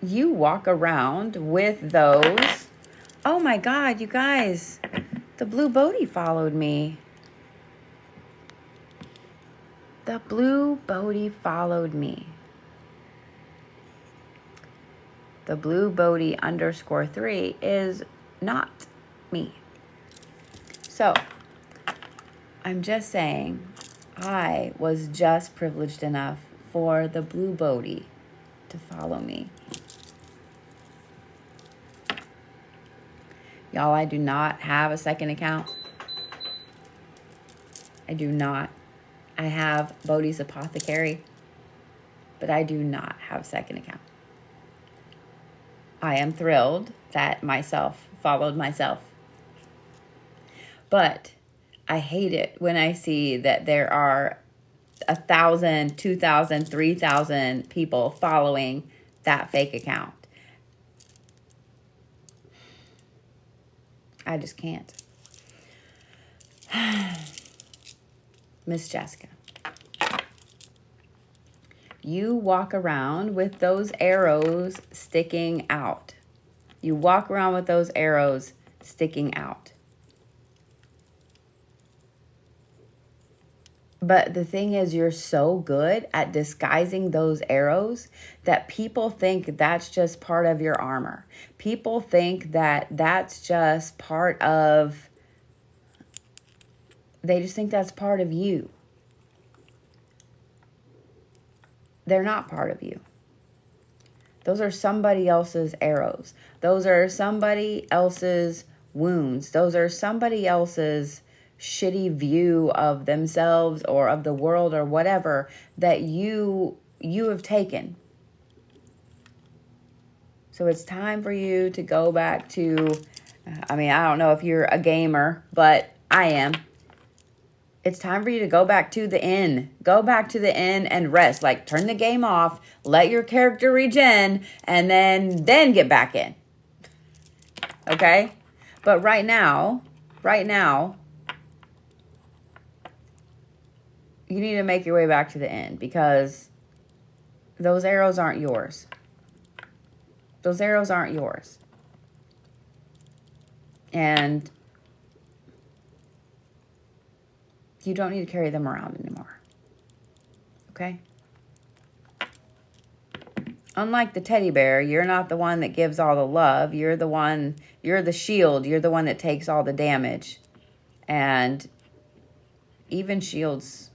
you walk around with those. Oh my God, you guys, the blue Bodhi followed me. The blue Bodhi followed me. The blue Bodhi _3 is not me. So, I'm just saying, I was just privileged enough for the blue Bodhi to follow me. Y'all, I do not have a second account. I do not. I have Bodhi's Apothecary, but I do not have a second account. I am thrilled that myself followed myself. But I hate it when I see that there are 1,000, 2,000, 3,000 people following that fake account. I just can't. Miss Jessica, you walk around with those arrows sticking out. You walk around with those arrows sticking out. But the thing is, you're so good at disguising those arrows that people think that's just part of your armor. People think that that's just part of, they just think that's part of you. They're not part of you. Those are somebody else's arrows. Those are somebody else's wounds. Those are somebody else's shitty view of themselves or of the world or whatever that you have taken. So it's time for you to go back to, I mean, I don't know if you're a gamer, but I am. It's time for you to go back to the inn. Go back to the inn and rest. Like, turn the game off, let your character regen, and then get back in. Okay? But right now, you need to make your way back to the inn because those arrows aren't yours. Those arrows aren't yours. And you don't need to carry them around anymore. Okay? Unlike the teddy bear, you're not the one that gives all the love. You're the shield. You're the one that takes all the damage. And even shields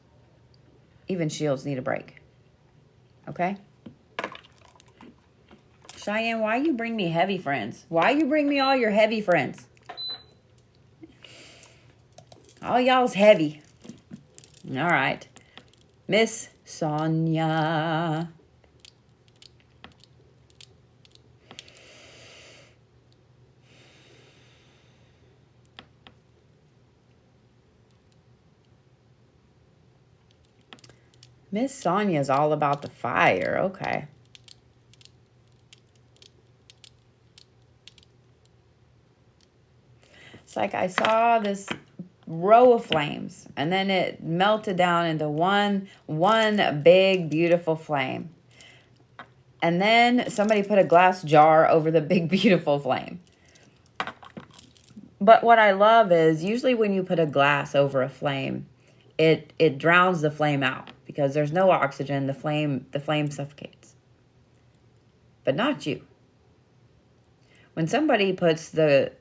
need a break. Okay? Shyanne, why you bring me heavy friends? Why you bring me all your heavy friends? All y'all's heavy. All right. Miss Sonia. Miss Sonia's all about the fire. Okay. It's like I saw this row of flames and then it melted down into one big beautiful flame. And then somebody put a glass jar over the big beautiful flame. But what I love is usually when you put a glass over a flame, it drowns the flame out because there's no oxygen. The flame suffocates. But not you. When somebody puts the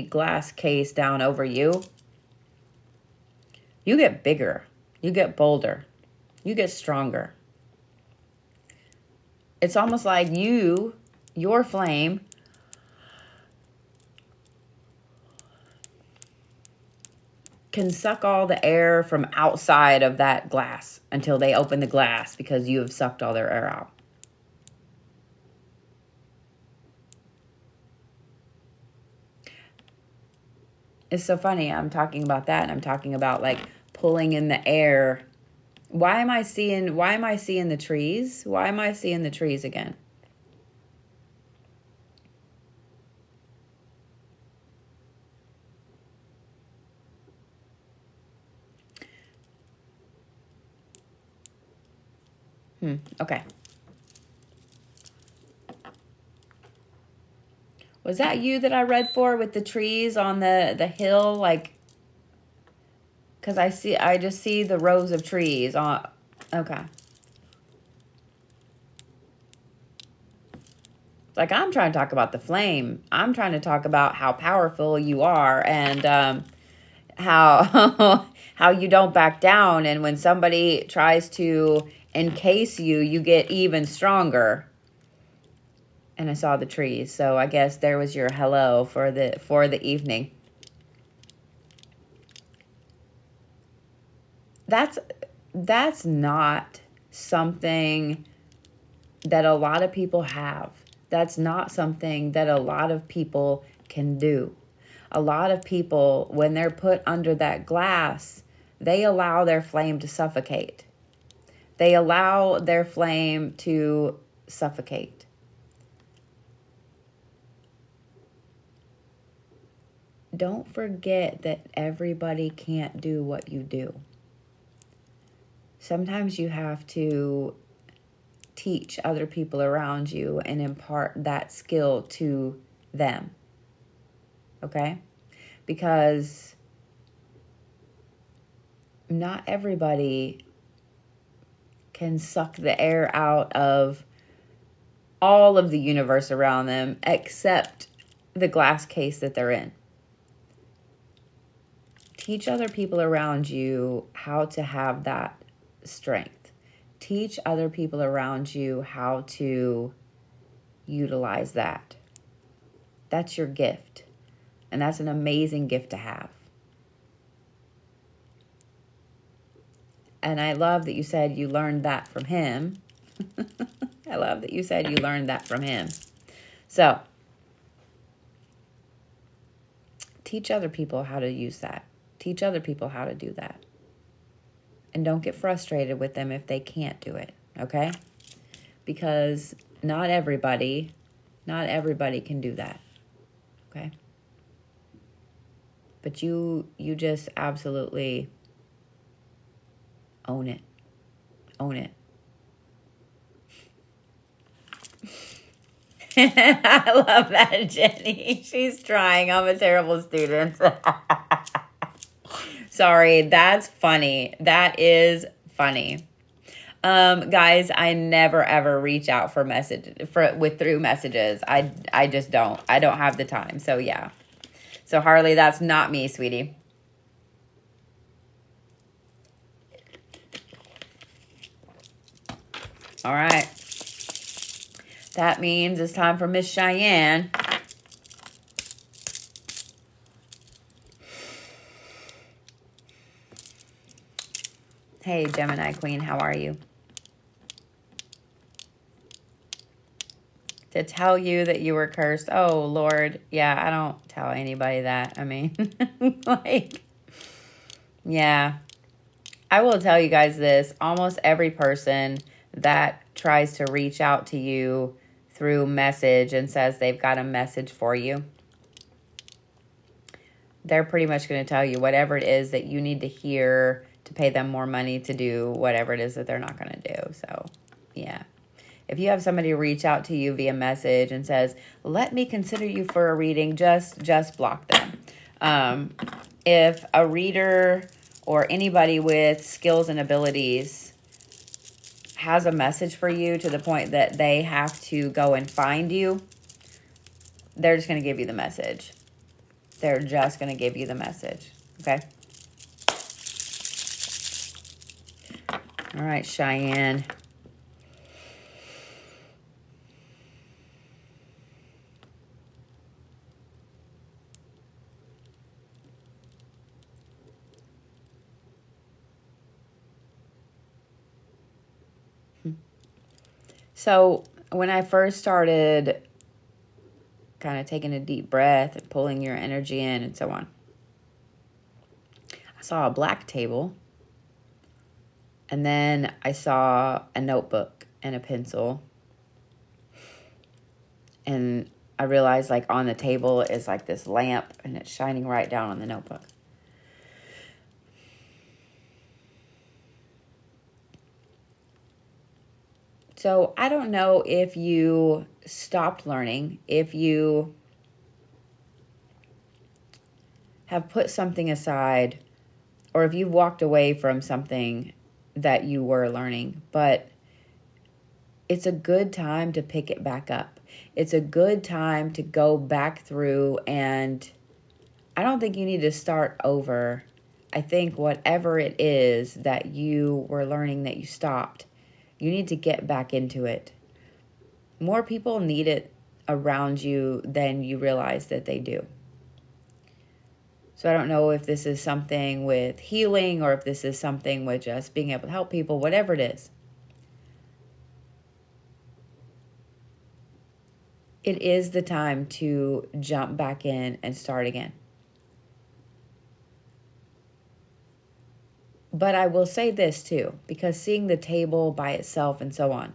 glass case down over you, you get bigger, you get bolder, you get stronger. It's almost like your flame can suck all the air from outside of that glass until they open the glass because you have sucked all their air out. It's so funny. I'm talking about that and I'm talking about like pulling in the air. Why am I seeing the trees? Why am I seeing the trees again? Okay. Was that you that I read for with the trees on the hill? Like, because I just see the rows of trees on. Okay. Like, I'm trying to talk about the flame. I'm trying to talk about how powerful you are and how how you don't back down. And when somebody tries to encase you, you get even stronger. And I saw the trees, so I guess there was your hello for the evening. That's not something that a lot of people have. That's not something that a lot of people can do. A lot of people, when they're put under that glass, they allow their flame to suffocate. They allow their flame to suffocate. Don't forget that everybody can't do what you do. Sometimes you have to teach other people around you and impart that skill to them. Okay? Because not everybody can suck the air out of all of the universe around them except the glass case that they're in. Teach other people around you how to have that strength. Teach other people around you how to utilize that. That's your gift. And that's an amazing gift to have. And I love that you said you learned that from him. I love that you said you learned that from him. So, teach other people how to use that. Teach other people how to do that. And don't get frustrated with them if they can't do it, okay? Because not everybody can do that, okay? But you just absolutely own it. Own it. I love that, Jenny. She's trying. I'm a terrible student. Sorry, that's funny. That is funny. Guys, I never ever reach out for through messages. I just don't. I don't have the time. So yeah. So Harley, that's not me, sweetie. All right. That means it's time for Miss Shyanne. Hey, Gemini Queen, how are you? To tell you that you were cursed. Oh, Lord. Yeah, I don't tell anybody that. I mean, like, yeah. I will tell you guys this. Almost every person that tries to reach out to you through message and says they've got a message for you, they're pretty much going to tell you whatever it is that you need to hear to pay them more money to do whatever it is that they're not going to do. So, yeah. If you have somebody reach out to you via message and says, let me consider you for a reading, just block them. If a reader or anybody with skills and abilities has a message for you to the point that they have to go and find you, they're just going to give you the message. They're just going to give you the message. Okay? All right, Cheyenne. So when I first started kind of taking a deep breath and pulling your energy in and so on, I saw a black table, and then I saw a notebook and a pencil, and I realized like on the table is like this lamp and it's shining right down on the notebook. So I don't know if you stopped learning, if you have put something aside, or if you've walked away from something that you were learning, but it's a good time to pick it back up. It's a good time to go back through, and I don't think you need to start over. I think whatever it is that you were learning that you stopped, you need to get back into it. More people need it around you than you realize that they do. So I don't know if this is something with healing or if this is something with just being able to help people, whatever it is. It is the time to jump back in and start again. But I will say this too, because seeing the table by itself and so on,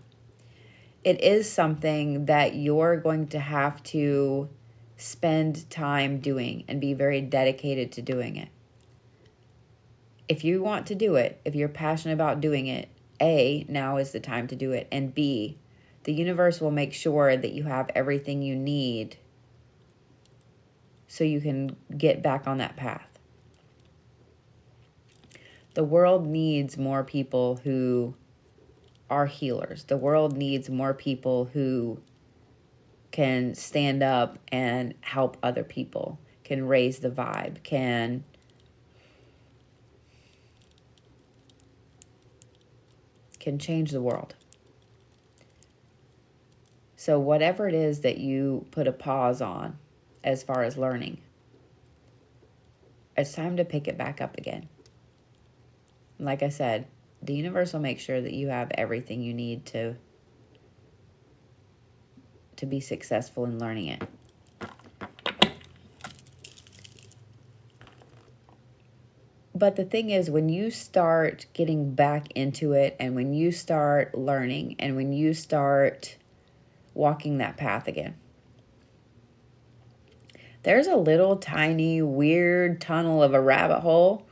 it is something that you're going to have to spend time doing and be very dedicated to doing it. If you want to do it, if you're passionate about doing it, A, now is the time to do it. And B, the universe will make sure that you have everything you need so you can get back on that path. The world needs more people who are healers. The world needs more people who can stand up and help other people, can raise the vibe, can change the world. So whatever it is that you put a pause on as far as learning, it's time to pick it back up again. Like I said, the universe will make sure that you have everything you need to be successful in learning it. But the thing is, when you start getting back into it, and when you start learning, and when you start walking that path again, there's a little tiny weird tunnel of a rabbit hole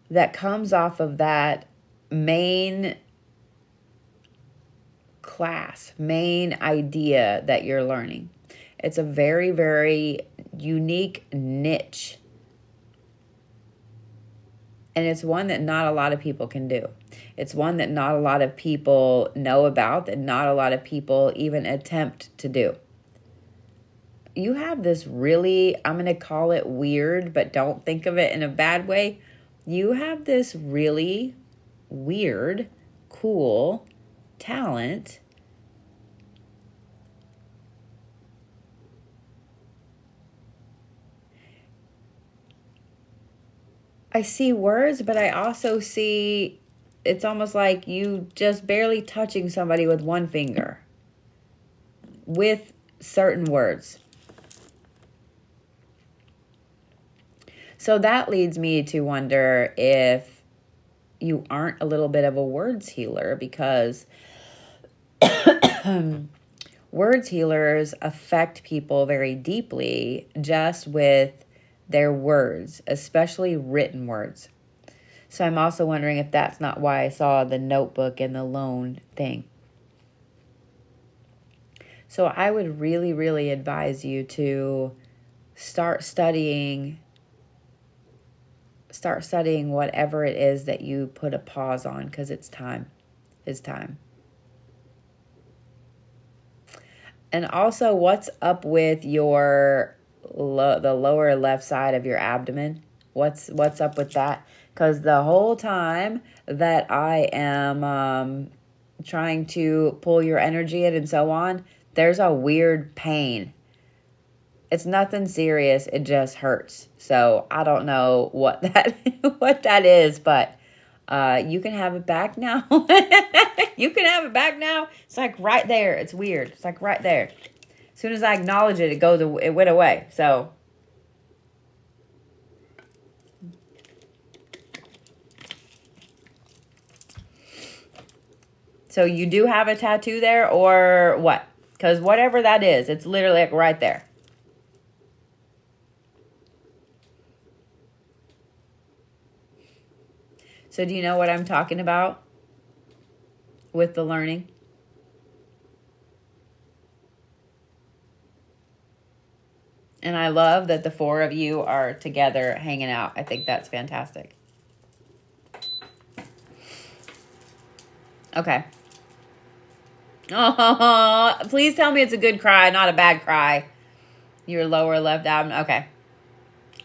that comes off of that main class, main idea that you're learning. It's a very, very unique niche. And it's one that not a lot of people can do. It's one that not a lot of people know about, that not a lot of people even attempt to do. You have this really, I'm going to call it weird, but don't think of it in a bad way. You have this really weird, cool talent I see words, but I also see it's almost like you just barely touching somebody with one finger with certain words. So that leads me to wonder if you aren't a little bit of a words healer, because words healers affect people very deeply just with their words, especially written words. So I'm also wondering if that's not why I saw the notebook and the loan thing. So I would really, really advise you to start studying whatever it is that you put a pause on, because it's time. It's time. And also, what's up with your the lower left side of your abdomen? What's up with that? Because the whole time that I am trying to pull your energy in and so on, there's a weird pain. It's nothing serious. It just hurts. So I don't know what that is, but you can have it back now. You can have it back now. It's like right there. It's weird. It's like right there. As soon as I acknowledge it, it went away. So you do have a tattoo there, or what? Because whatever that is, it's literally like right there. So do you know what I'm talking about with the learning? And I love that the four of you are together hanging out. I think that's fantastic. Okay. Oh, please tell me it's a good cry, not a bad cry. Your lower left abdomen. Okay.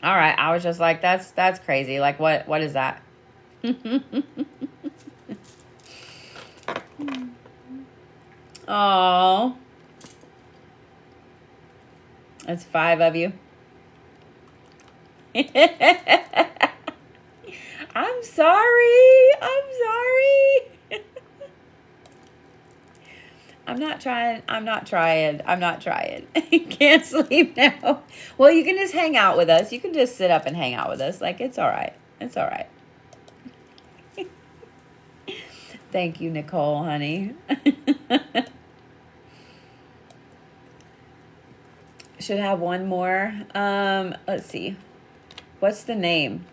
All right. I was just like, that's crazy. Like, what is that? Oh. That's 5 of you. I'm sorry. I'm not trying. Can't sleep now. Well, you can just hang out with us. You can just sit up and hang out with us. Like, it's all right. It's all right. Thank you, Nicole, honey. Should have one more. Let's see. What's the name?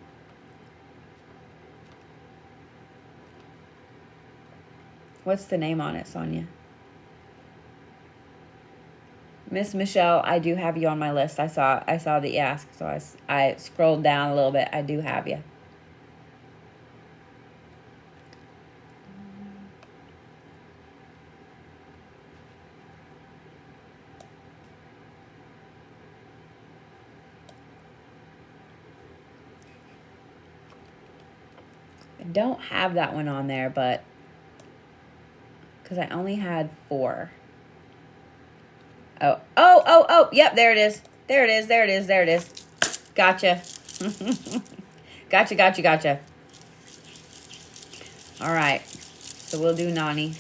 What's the name on it, Sonia? Miss Michelle, I do have you on my list. I saw the ask, so I scrolled down a little bit. I do have you. I don't have that one on there, but because I only had 4. Oh, yep, there it is. There it is, there it is, there it is. Gotcha. Gotcha. All right, so we'll do Nani.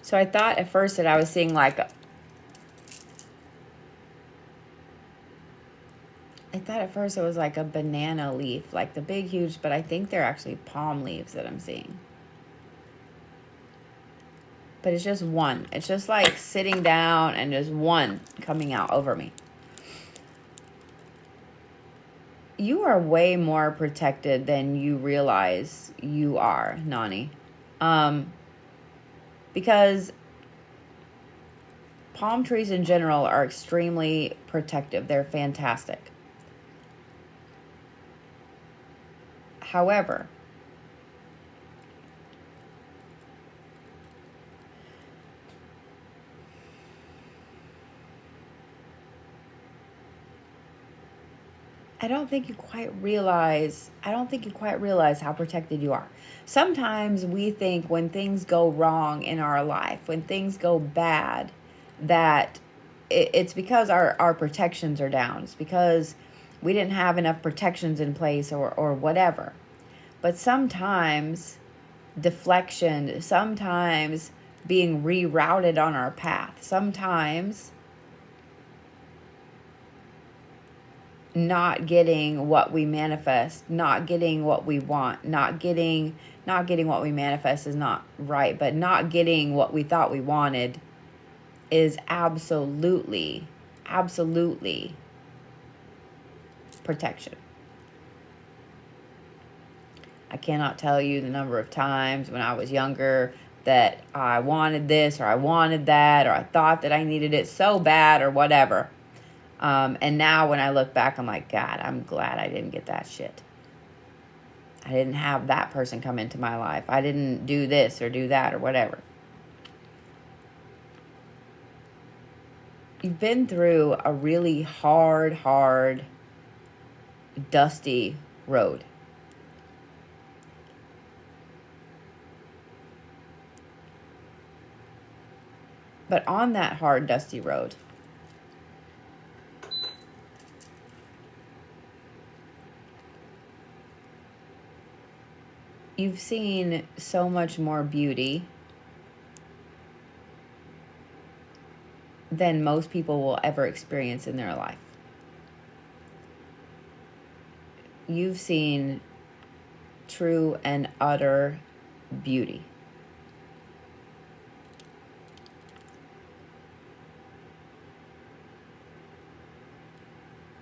So I thought at first that I was seeing like I thought at first it was like a banana leaf, like the big, huge, but I think they're actually palm leaves that I'm seeing. But it's just one. It's just like sitting down and just one coming out over me. You are way more protected than you realize you are, Nani. Because palm trees in general are extremely protective. They're fantastic. However, I don't think you quite realize how protected you are. Sometimes we think when things go wrong in our life, when things go bad, that it's because our protections are down. It's because we didn't have enough protections in place or whatever. But sometimes deflection, sometimes being rerouted on our path, sometimes not getting what we manifest, not getting what we want, not getting what we manifest is not right, but not getting what we thought we wanted is absolutely protection. I cannot tell you the number of times when I was younger that I wanted this or I wanted that or I thought that I needed it so bad or whatever. And now when I look back, I'm like, God, I'm glad I didn't get that shit. I didn't have that person come into my life. I didn't do this or do that or whatever. You've been through a really hard, dusty road. But on that hard, dusty road, you've seen so much more beauty than most people will ever experience in their life. You've seen true and utter beauty.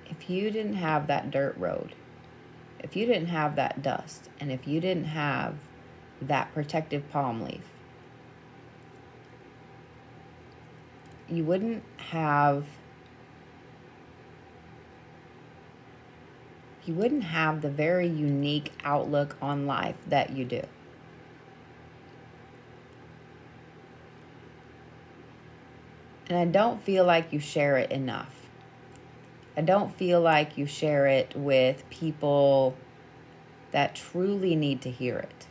If you didn't have that dirt road, if you didn't have that dust, and if you didn't have that protective palm leaf, you wouldn't have the very unique outlook on life that you do. And I don't feel like you share it enough. I don't feel like you share it with people that truly need to hear it.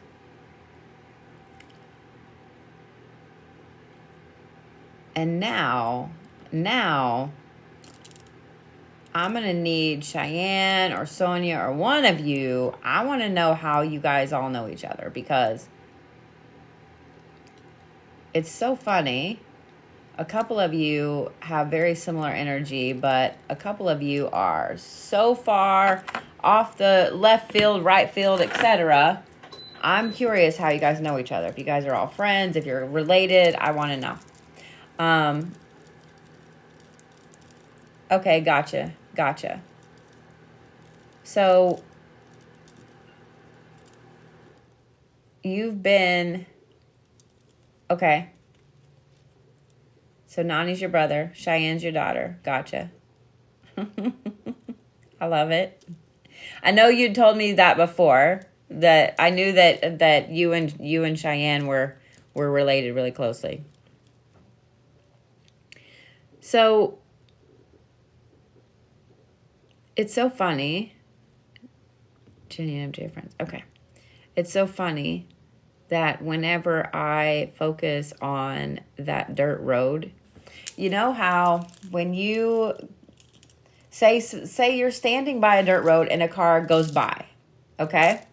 And now, I'm going to need Shyanne or Sonia or one of you. I want to know how you guys all know each other because it's so funny. A couple of you have very similar energy, but a couple of you are so far off the left field, right field, etc. I'm curious how you guys know each other. If you guys are all friends, if you're related, I want to know. Okay, gotcha. So you've been, okay. So Nani's your brother, Cheyenne's your daughter. Gotcha. I love it. I know you told me that before, that I knew that you and Shyanne were related really closely. So it's so funny. Jenny and MJ are friends. Okay. It's so funny that whenever I focus on that dirt road, you know how when you say you're standing by a dirt road and a car goes by, okay?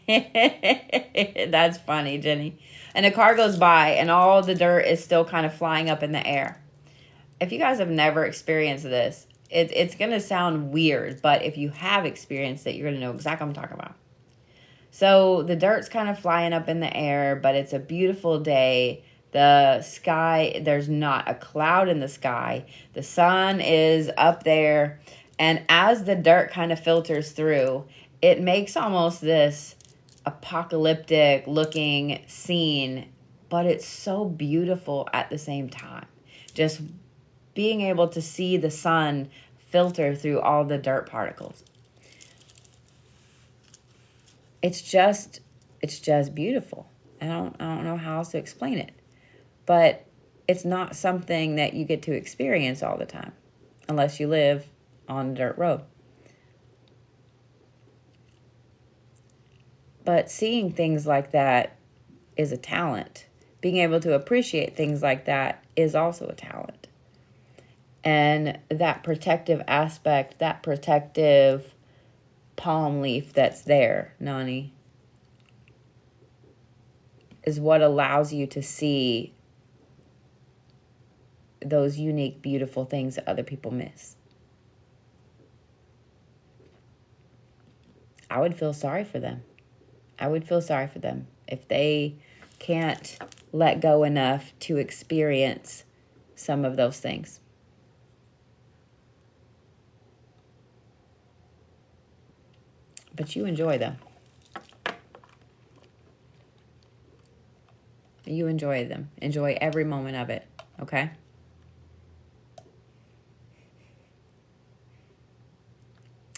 That's funny, Jenny. And a car goes by and all the dirt is still kind of flying up in the air. If you guys have never experienced this, it's going to sound weird, but if you have experienced it, you're going to know exactly what I'm talking about. So the dirt's kind of flying up in the air, but it's a beautiful day. The sky, there's not a cloud in the sky. The sun is up there. And as the dirt kind of filters through, it makes almost this apocalyptic looking scene, but it's so beautiful at the same time. Just being able to see the sun filter through all the dirt particles. It's just beautiful. I don't know how else to explain it. But it's not something that you get to experience all the time unless you live on a dirt road. But seeing things like that is a talent. Being able to appreciate things like that is also a talent. And that protective aspect, that protective palm leaf that's there, Nani, is what allows you to see those unique, beautiful things that other people miss. I would feel sorry for them. I would feel sorry for them if they can't let go enough to experience some of those things. But you enjoy them. You enjoy them. Enjoy every moment of it, okay?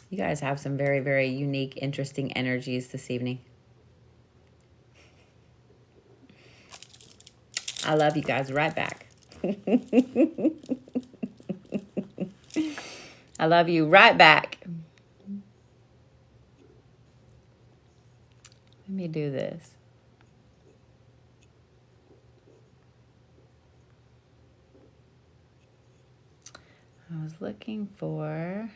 You guys have some very, very unique, interesting energies this evening. I love you guys. Right back. I love you. Right back. Let me do this. I was looking for...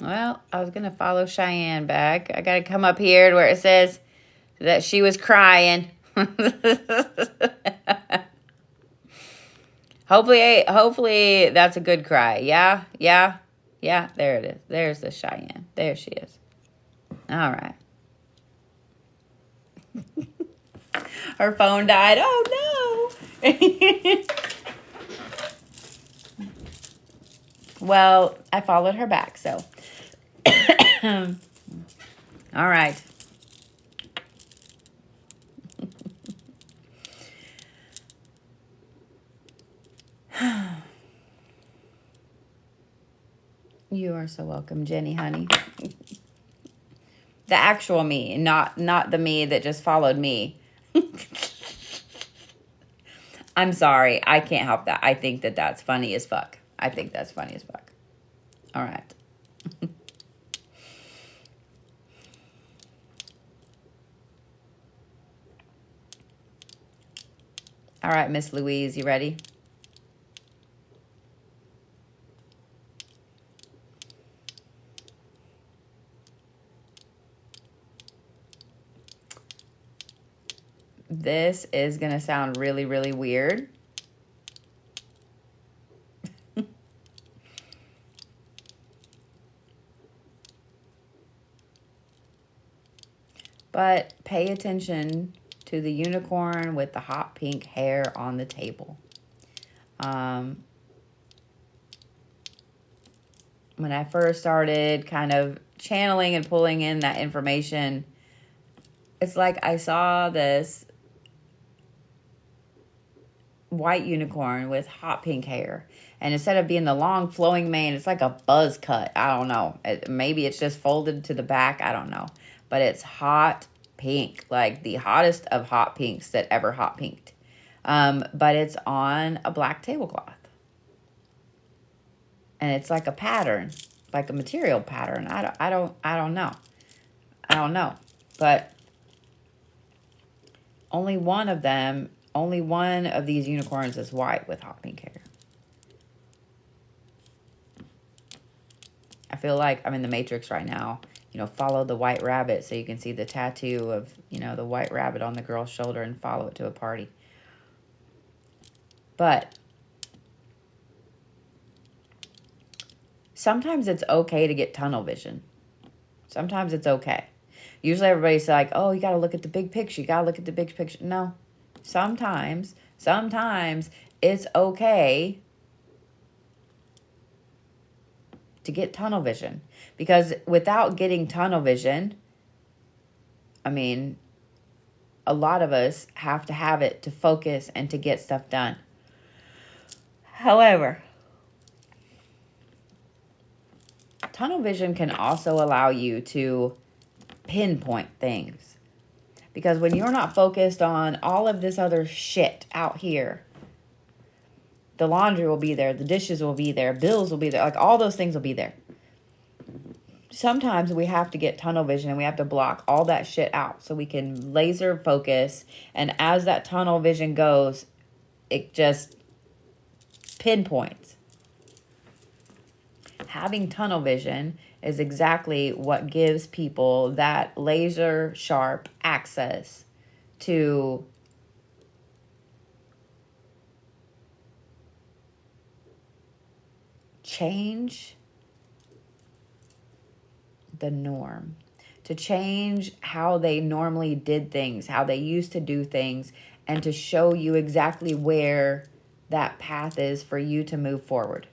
Well, I was going to follow Shyanne back. I got to come up here to where it says that she was crying. Hopefully that's a good cry. Yeah. There it is. There's the Shyanne. There she is. All right. Her phone died. Oh, no. Well, I followed her back, so. All right. You are so welcome, Jenny, honey. The actual me, not the me that just followed me. I'm sorry. I can't help that. I think that that's funny as fuck. I think that's funny as fuck. All right. All right, Miss Louise, you ready? This is going to sound really, really weird. But pay attention to the unicorn with the hot pink hair on the table. When I first started kind of channeling and pulling in that information, it's like I saw this white unicorn with hot pink hair. And instead of being the long flowing mane, it's like a buzz cut. I don't know. Maybe it's just folded to the back. I don't know. But it's hot pink, like the hottest of hot pinks that ever hot pinked. But it's on a black tablecloth. And it's like a pattern, like a material pattern. I don't know. I don't know. But only one of these unicorns is white with hot pink hair. I feel like I'm in the Matrix right now. You know, follow the white rabbit so you can see the tattoo of, you know, the white rabbit on the girl's shoulder and follow it to a party. But sometimes it's okay to get tunnel vision. Sometimes it's okay. Usually everybody's like, oh, you got to look at the big picture. You got to look at the big picture. No. Sometimes it's okay to get tunnel vision. Because without getting tunnel vision, I mean, a lot of us have to have it to focus and to get stuff done. However, tunnel vision can also allow you to pinpoint things. Because when you're not focused on all of this other shit out here, the laundry will be there, the dishes will be there, bills will be there, like all those things will be there. Sometimes we have to get tunnel vision and we have to block all that shit out so we can laser focus. And as that tunnel vision goes, it just pinpoints. Having tunnel vision is exactly what gives people that laser sharp access to change the norm, to change how they normally did things, how they used to do things, and to show you exactly where that path is for you to move forward.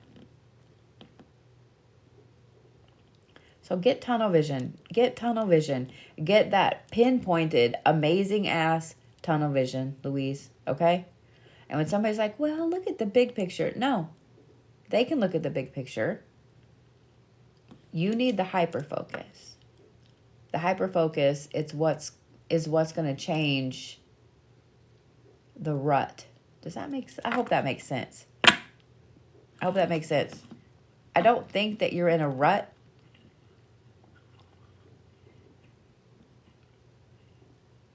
So get tunnel vision, get tunnel vision, get that pinpointed, amazing ass tunnel vision, Louise, okay? And when somebody's like, well, look at the big picture. No, they can look at the big picture. You need the hyper focus. The hyper focus is what's going to change the rut. Does that make sense? I hope that makes sense. I hope that makes sense. I don't think that you're in a rut.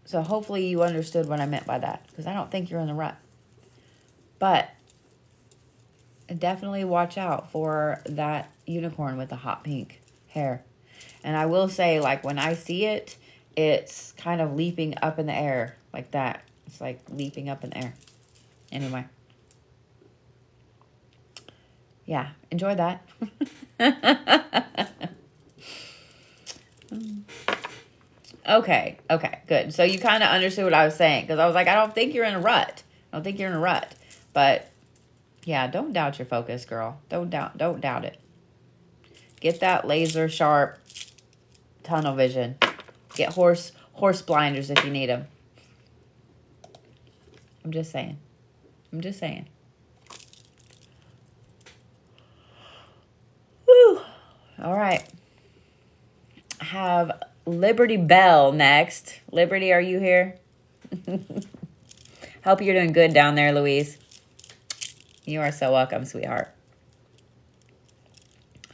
So hopefully you understood what I meant by that, because I don't think you're in a rut. But definitely watch out for that unicorn with the hot pink hair. And I will say, like, when I see it, it's kind of leaping up in the air like that. It's like leaping up in the air. Anyway. Yeah, enjoy that. Okay, good. So you kind of understood what I was saying, because I was like, I don't think you're in a rut. I don't think you're in a rut. But yeah, don't doubt your focus, girl. Don't doubt it. Get that laser sharp tunnel vision. Get horse blinders if you need them. I'm just saying. Whew. All right. I have Liberty Bell next. Liberty, are you here? Hope you're doing good down there, Louise. You are so welcome, sweetheart.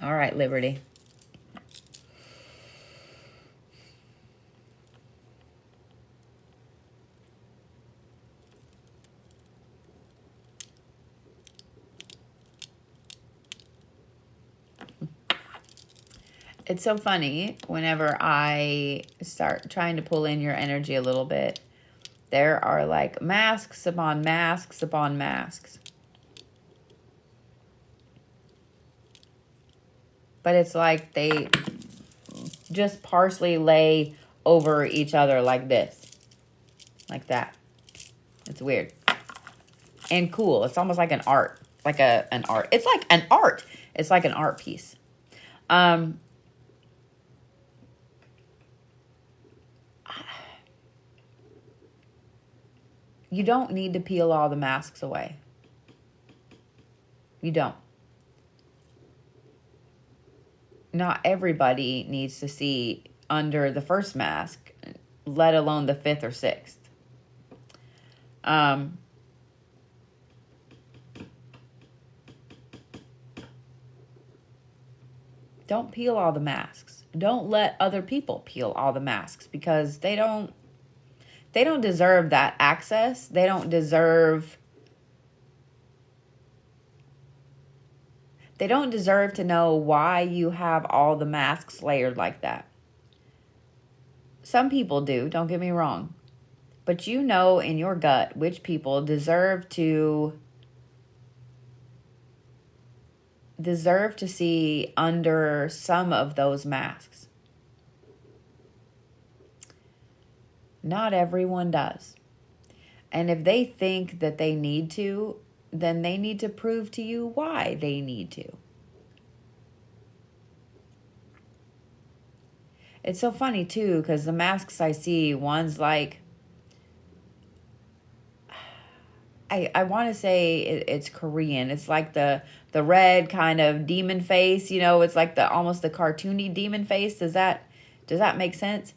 All right, Liberty. It's so funny whenever I start trying to pull in your energy a little bit. There are like masks upon masks upon masks. But it's like they just partially lay over each other like this. Like that. It's weird. And cool. It's almost like an art. Like an art. It's like an art. It's like an art piece. You don't need to peel all the masks away. You don't. Not everybody needs to see under the first mask, let alone the 5th or 6th. Don't peel all the masks. Don't let other people peel all the masks, because they don't deserve that access. They don't deserve to know why you have all the masks layered like that. Some people do, don't get me wrong. But you know in your gut which people deserve to see under some of those masks. Not everyone does. And if they think that they need to, then they need to prove to you why they need to. It's so funny too, because the masks I see, one's like, I want to say it's Korean. It's like the red kind of demon face, it's like almost the cartoony demon face. Does that make sense?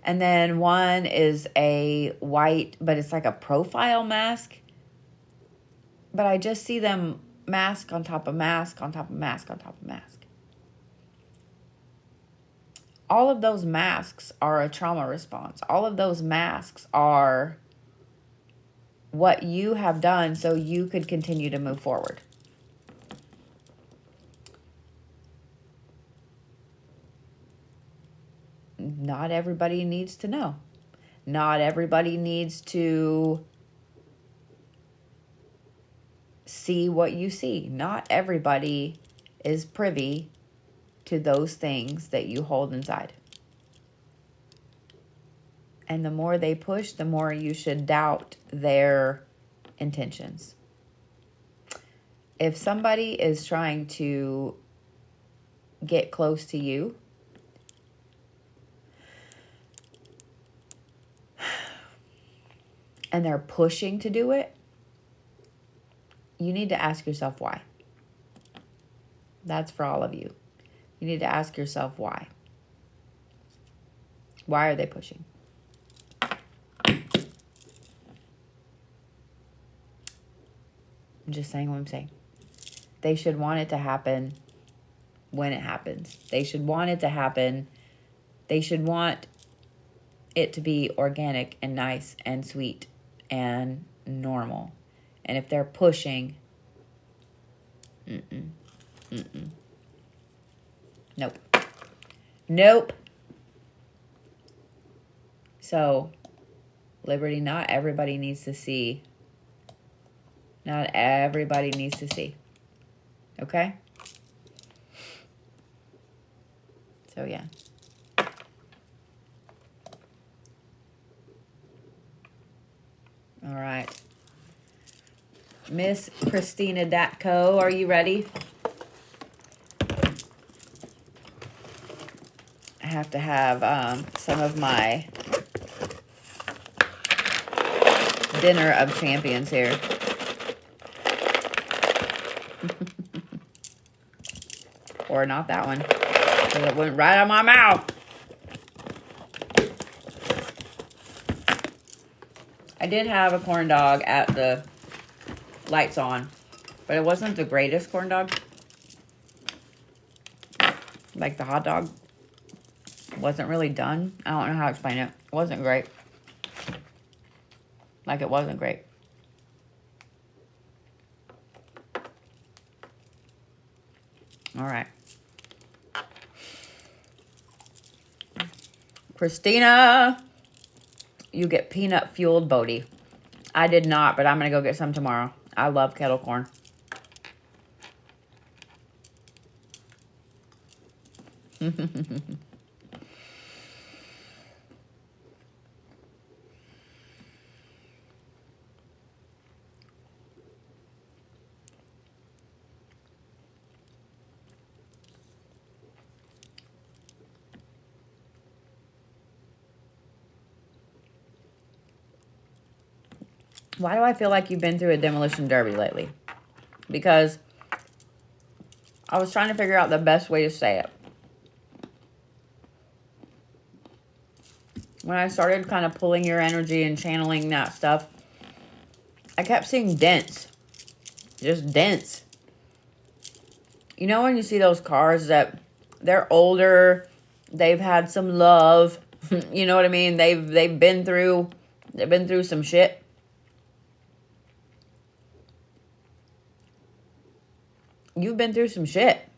And then one is a white, but it's like a profile mask. But I just see them mask on top of mask on top of mask on top of mask. All of those masks are a trauma response. All of those masks are what you have done so you could continue to move forward. Not everybody needs to know. Not everybody needs to see what you see. Not everybody is privy to those things that you hold inside. And the more they push, the more you should doubt their intentions. If somebody is trying to get close to you, and they're pushing to do it, you need to ask yourself why. That's for all of you. You need to ask yourself why. Why are they pushing? I'm just saying what I'm saying. They should want it to happen when it happens. They should want it to happen. They should want it to be organic and nice and sweet and normal. And if they're pushing, nope. Nope. So, Liberty, not everybody needs to see. Not everybody needs to see. Okay? So, yeah. All right. Miss Christina Datco, are you ready? I have to have some of my dinner of champions here. Or not that one, because it went right out my mouth. I did have a corn dog at the lights on, but it wasn't the greatest corn dog. Like the hot dog wasn't really done. I don't know how to explain it. It wasn't great. Like it wasn't great. All right. Christina, you get peanut fueled Bodhi. I did not, but I'm going to go get some tomorrow. I love kettle corn. Why do I feel like you've been through a demolition derby lately? Because I was trying to figure out the best way to say it. When I started kind of pulling your energy and channeling that stuff, I kept seeing dents. Just dents. You know when you see those cars that they're older, they've had some love, you know what I mean? They've been through some shit. You've been through some shit.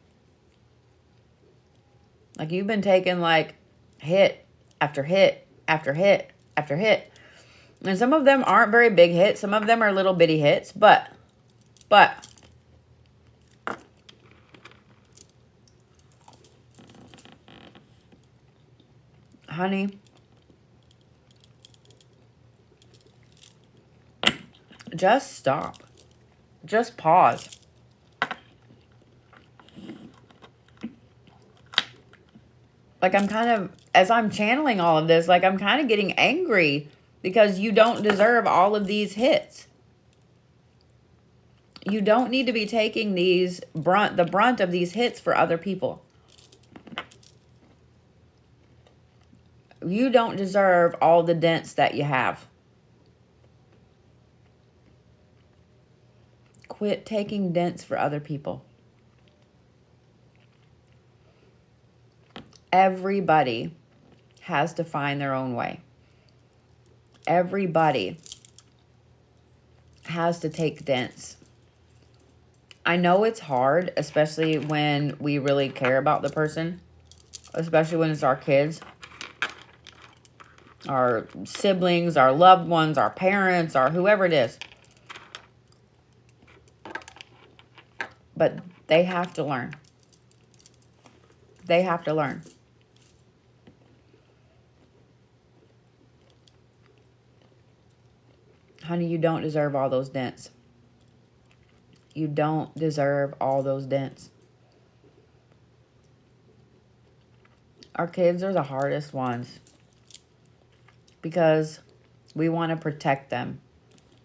Like you've been taking like hit after hit after hit after hit. And some of them aren't very big hits. Some of them are little bitty hits, but honey, just stop. Just pause. Like I'm kind of, as I'm channeling all of this, like I'm kind of getting angry because you don't deserve all of these hits. You don't need to be taking the brunt of these hits for other people. You don't deserve all the dents that you have. Quit taking dents for other people. Everybody has to find their own way. Everybody has to take dents. I know it's hard, especially when we really care about the person, especially when it's our kids, our siblings, our loved ones, our parents, or whoever it is. But they have to learn. They have to learn. Honey, you don't deserve all those dents. You don't deserve all those dents. Our kids are the hardest ones because we want to protect them.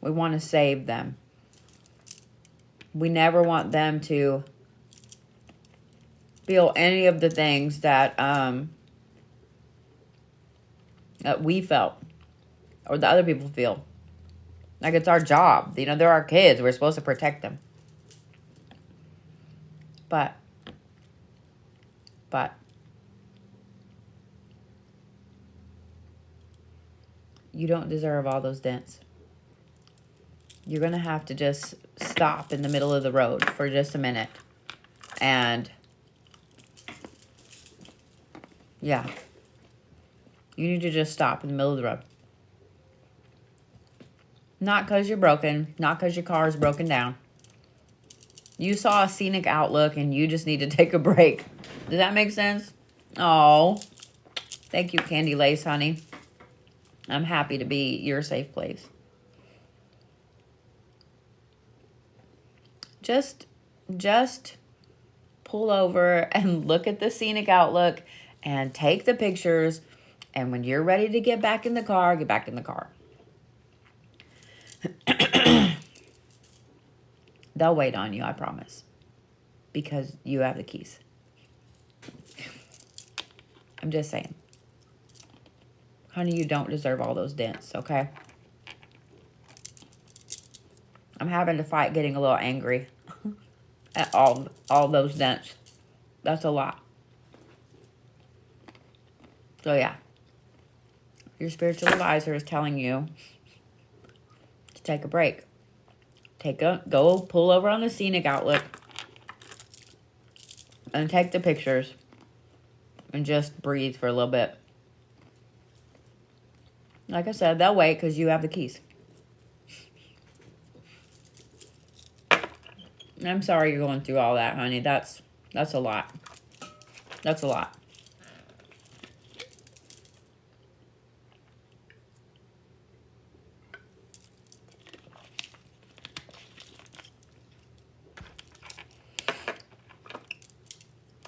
We want to save them. We never want them to feel any of the things that that we felt or the other people feel. Like it's our job. You know, they're our kids. We're supposed to protect them. But you don't deserve all those dents. You're going to have to just stop in the middle of the road for just a minute. And yeah, you need to just stop in the middle of the road. Not because you're broken. Not because your car is broken down. You saw a scenic outlook and you just need to take a break. Does that make sense? Oh, thank you, Candy Lace, honey. I'm happy to be your safe place. Just pull over and look at the scenic outlook and take the pictures. And when you're ready to get back in the car, get back in the car. They'll wait on you, I promise. Because you have the keys. I'm just saying. Honey, you don't deserve all those dents, okay? I'm having to fight getting a little angry at all those dents. That's a lot. So yeah. Your spiritual advisor is telling you to take a break. Go pull over on the scenic outlook and take the pictures and just breathe for a little bit. Like I said, they'll wait because you have the keys. I'm sorry you're going through all that, honey. That's a lot. That's a lot.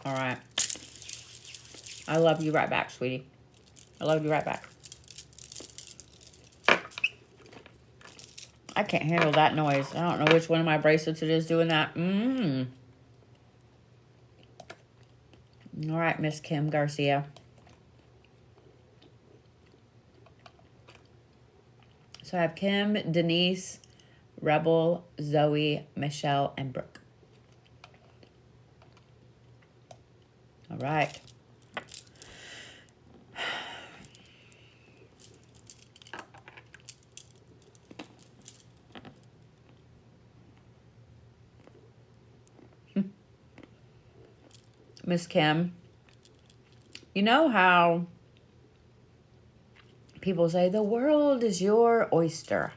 All right. I love you right back, sweetie. I love you right back. I can't handle that noise. I don't know which one of my bracelets it is doing that. All right, Miss Kim Garcia. So I have Kim, Denise, Rebel, Zoe, Michelle, and Brooke. All right. Miss Kim, you know how people say the world is your oyster?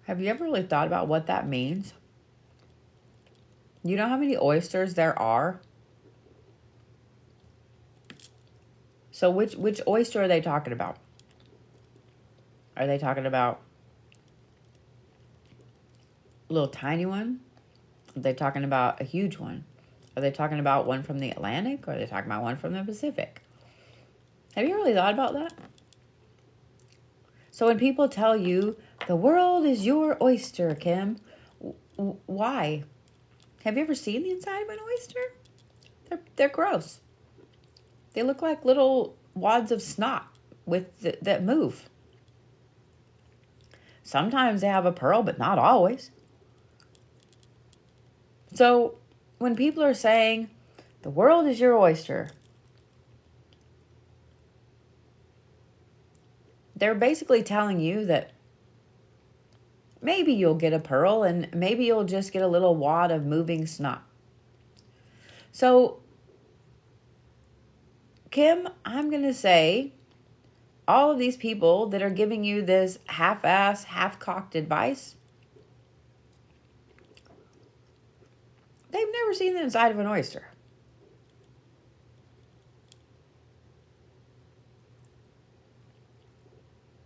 Have you ever really thought about what that means? You know how many oysters there are? So which oyster are they talking about? Are they talking about a little tiny one? Are they talking about a huge one? Are they talking about one from the Atlantic? Or are they talking about one from the Pacific? Have you really thought about that? So when people tell you, the world is your oyster, Kim, why? Have you ever seen the inside of an oyster? They're gross. They look like little wads of snot that move. Sometimes they have a pearl, but not always. So when people are saying, the world is your oyster, they're basically telling you that maybe you'll get a pearl and maybe you'll just get a little wad of moving snot. So, Kim, I'm going to say all of these people that are giving you this half-ass, half-cocked advice, they've never seen the inside of an oyster.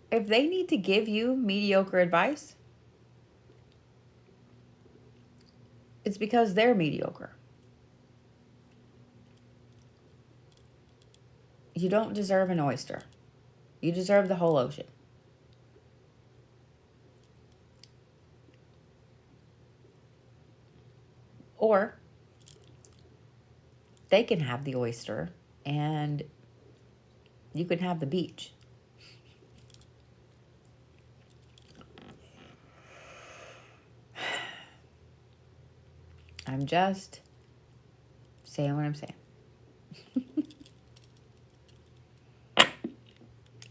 If they need to give you mediocre advice, it's because they're mediocre. You don't deserve an oyster. You deserve the whole ocean. Or they can have the oyster and you can have the beach. I'm just saying what I'm saying.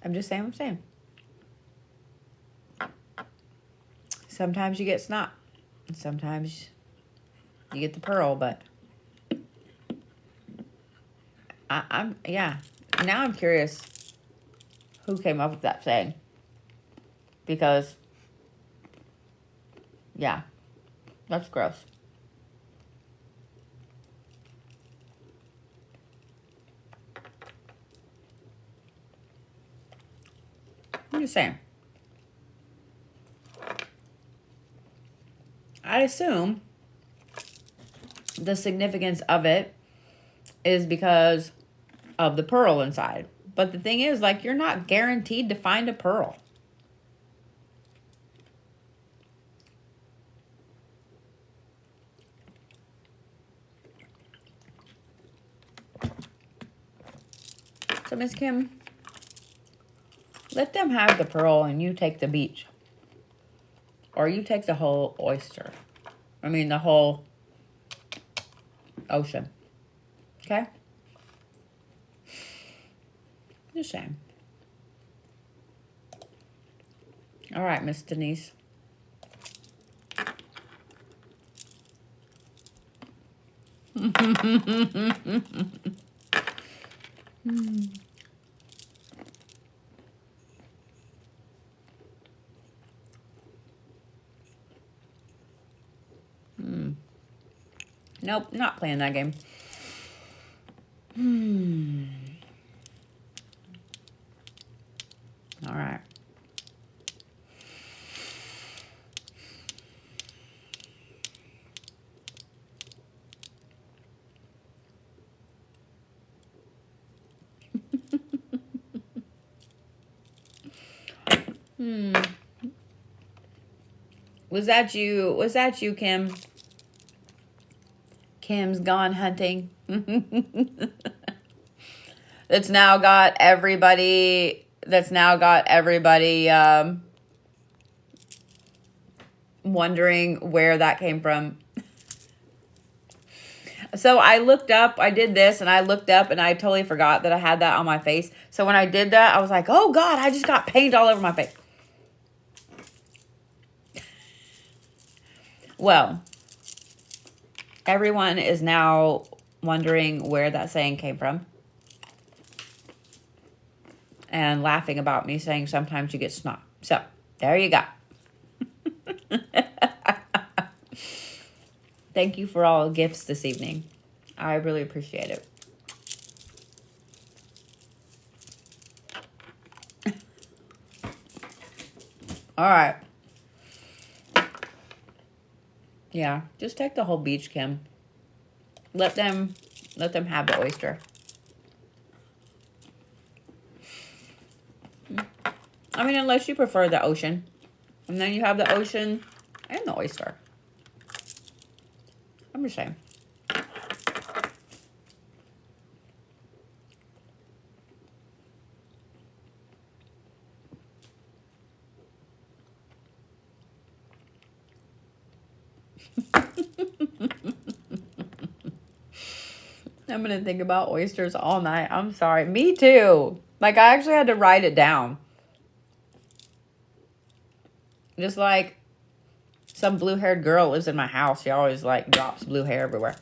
I'm just saying what I'm saying. Sometimes you get snot. And sometimes you get the pearl, but yeah. Now I'm curious who came up with that saying. Because, yeah, that's gross. I'm just saying. I assume the significance of it is because of the pearl inside. But the thing is, like, you're not guaranteed to find a pearl. So, Miss Kim, let them have the pearl and you take the beach. Or you take the whole oyster. I mean, the whole ocean. Okay? Just saying. All right, Miss Denise. Nope, not playing that game. All right. Was that you? Was that you, Kim? Kim's gone hunting. That's now got everybody. Wondering where that came from. So I looked up, I did this, and I looked up, and I totally forgot that I had that on my face. So when I did that, I was like, oh, God, I just got paint all over my face. Well, everyone is now wondering where that saying came from. And laughing about me saying sometimes you get snot. So, there you go. Thank you for all gifts this evening. I really appreciate it. All right. Yeah, just take the whole beach, Kim. Let them have the oyster. I mean, unless you prefer the ocean. And then you have the ocean and the oyster. I'm just saying. I'm going to think about oysters all night. I'm sorry. Me too. Like, I actually had to write it down. Just like some blue-haired girl lives in my house. She always, like, drops blue hair everywhere.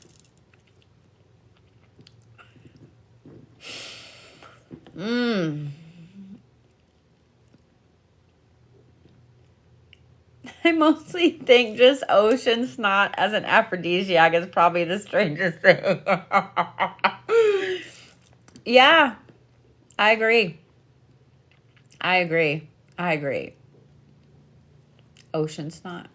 I mostly think just ocean snot as an aphrodisiac is probably the strangest thing. Yeah, I agree. Ocean snot.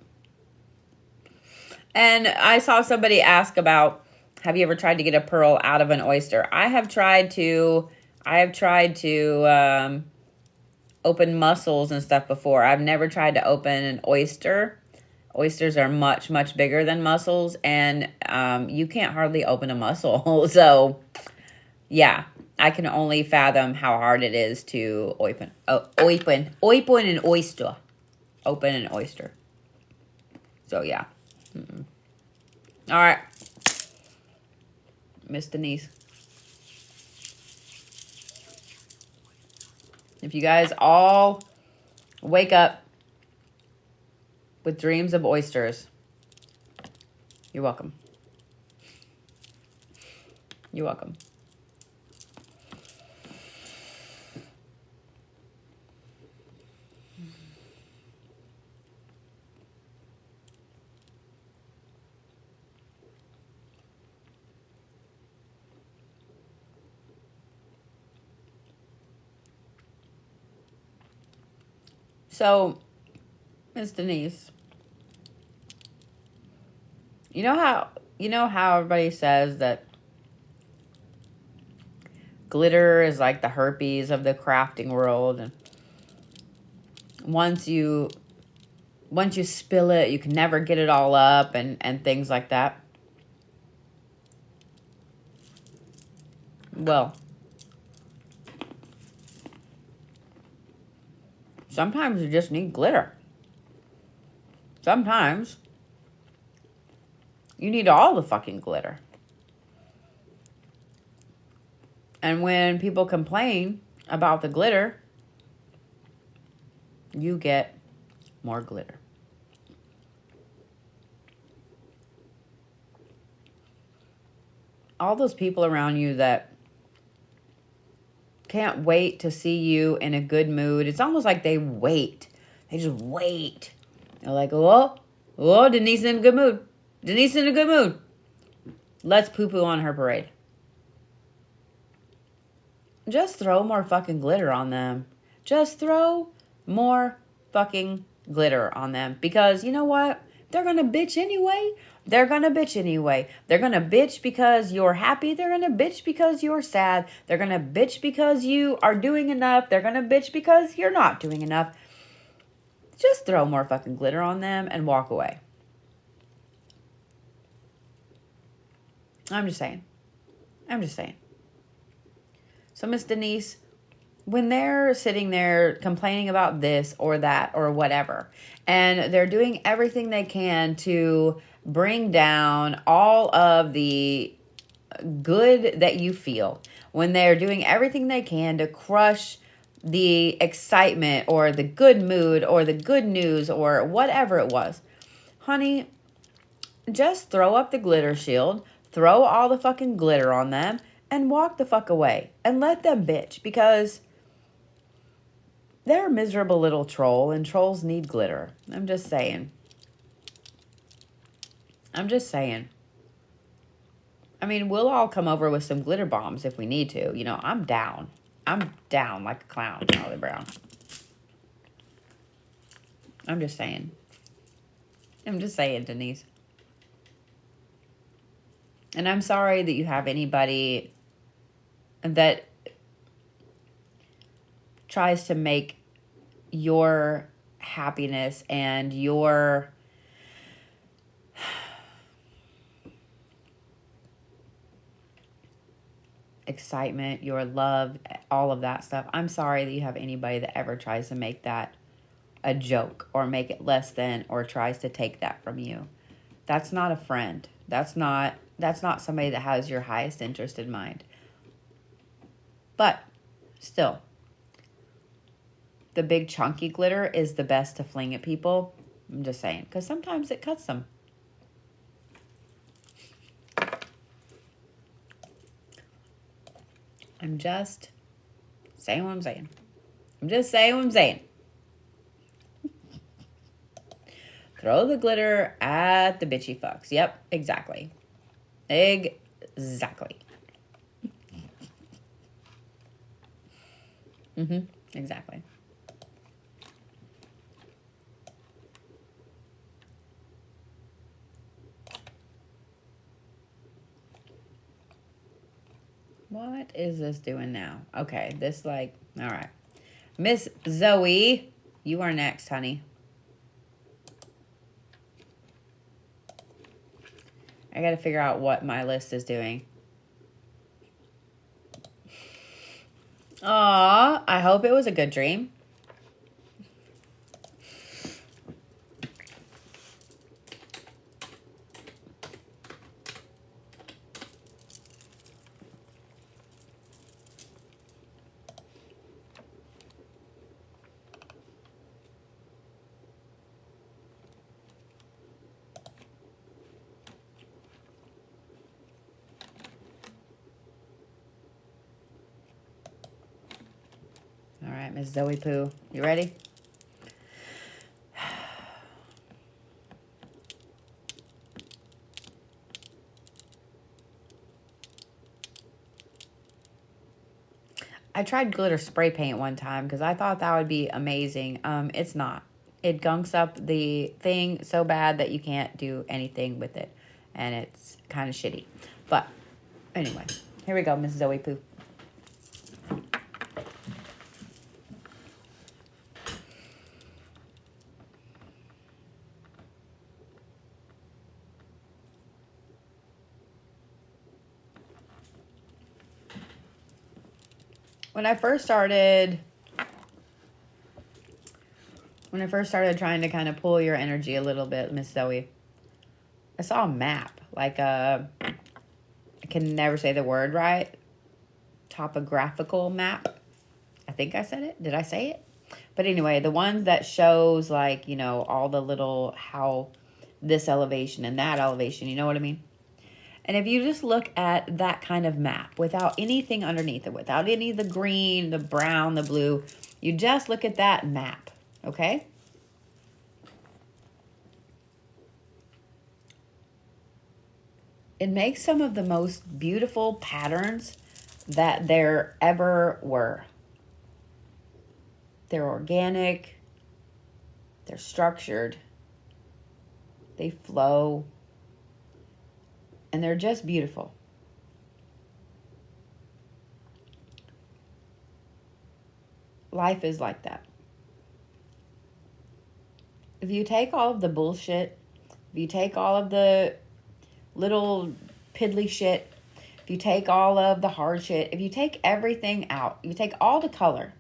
And I saw somebody ask about, have you ever tried to get a pearl out of an oyster? I have tried to open mussels and stuff before. I've never tried to open an oyster. Oysters are much, much bigger than mussels, and you can't hardly open a mussel. So, yeah, I can only fathom how hard it is to open an oyster. Open an oyster. So, yeah. All right. Miss Denise. If you guys all wake up with dreams of oysters, you're welcome. You're welcome. So, Miss Denise, you know how everybody says that glitter is like the herpes of the crafting world, and once you spill it, you can never get it all up, and things like that. Well, sometimes you just need glitter. Sometimes you need all the fucking glitter. And when people complain about the glitter, you get more glitter. All those people around you that can't wait to see you in a good mood. It's almost like they wait. They just wait. They're like, oh, Denise in a good mood. Denise in a good mood. Let's poo-poo on her parade. Just throw more fucking glitter on them. Just throw more fucking glitter on them. Because you know what? They're going to bitch anyway. They're going to bitch anyway. They're going to bitch because you're happy. They're going to bitch because you're sad. They're going to bitch because you are doing enough. They're going to bitch because you're not doing enough. just throw more fucking glitter on them and walk away. I'm just saying. So, Miss Denise, when they're sitting there complaining about this or that or whatever, and they're doing everything they can to bring down all of the good that you feel, when they're doing everything they can to crush the excitement or the good mood or the good news or whatever it was, honey, just throw up the glitter shield, throw all the fucking glitter on them, and walk the fuck away. And let them bitch, because they're a miserable little troll, and trolls need glitter. I'm just saying. I mean, we'll all come over with some glitter bombs if we need to. You know, I'm down. I'm down like a clown, Charlie Brown. I'm just saying, Denise. And I'm sorry that you have anybody that tries to make your happiness and your excitement, your love, all of that stuff. I'm sorry that you have anybody that ever tries to make that a joke or make it less than or tries to take that from you. That's not a friend. That's not somebody that has your highest interest in mind. But still, the big chunky glitter is the best to fling at people. I'm just saying, because sometimes it cuts them. I'm just saying what I'm saying. Throw the glitter at the bitchy fucks. Yep, exactly. Exactly. Exactly. What is this doing now? Okay, this all right. Miss Zoe, you are next, honey. I got to figure out what my list is doing. Aw, I hope it was a good dream. All right, Miss Zoe Poo, you ready? I tried glitter spray paint one time because I thought that would be amazing. It's not. It gunks up the thing so bad that you can't do anything with it. And it's kind of shitty. But anyway, here we go, Miss Zoe Poo. When I first started trying to kind of pull your energy a little bit, Miss Zoe, I saw a map, I can never say the word right, topographical map. I think I said it. Did I say it? But anyway, the ones that shows all the little, how this elevation and that elevation, you know what I mean? And if you just look at that kind of map without anything underneath it, without any of the green, the brown, the blue, you just look at that map, okay? It makes some of the most beautiful patterns that there ever were. They're organic, they're structured, they flow, and they're just beautiful. Life is like that. If you take all of the bullshit, if you take all of the little piddly shit, if you take all of the hard shit, if you take everything out, you take all the color,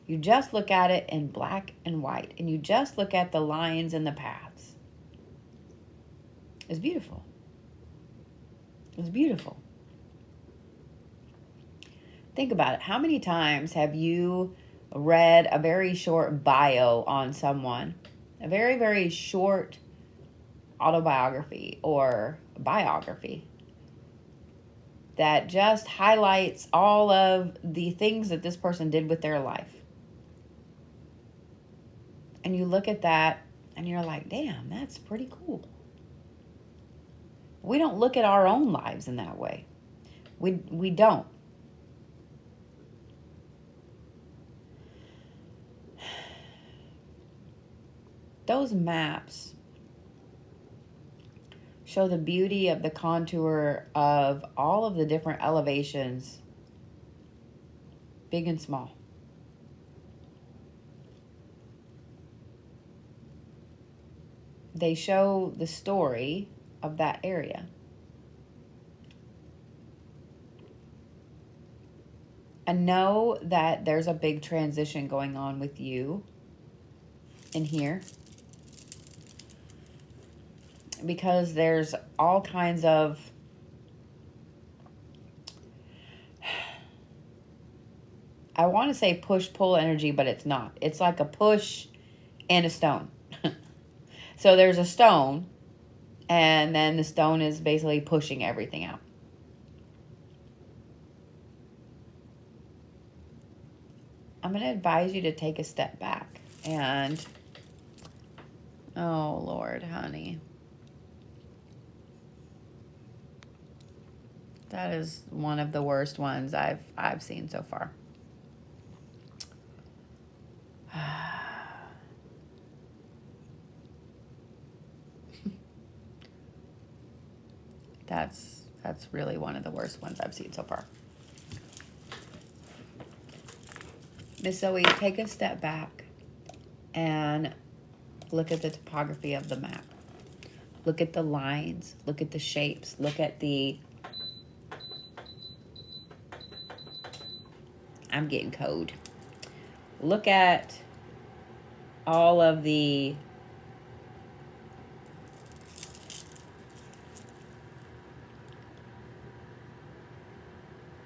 you just look at it in black and white, and you just look at the lines and the paths. It's beautiful. It's beautiful. Think about it. How many times have you read a very short bio on someone? A very, very short autobiography or biography that just highlights all of the things that this person did with their life. And you look at that and you're like, damn, that's pretty cool. We don't look at our own lives in that way. We don't. Those maps show the beauty of the contour of all of the different elevations, big and small. They show the story of that area. And know that there's a big transition going on with you in here, because there's all kinds of I want to say push-pull energy, but it's not. It's like a push and a stone. So there's a stone, and then the stone is basically pushing everything out. I'm going to advise you to take a step back and, oh Lord, honey. That is one of the worst ones I've seen so far. That's really one of the worst ones I've seen so far. Miss Zoe, take a step back and look at the topography of the map. Look at the lines. Look at the shapes. Look at the... I'm getting code. Look at all of the...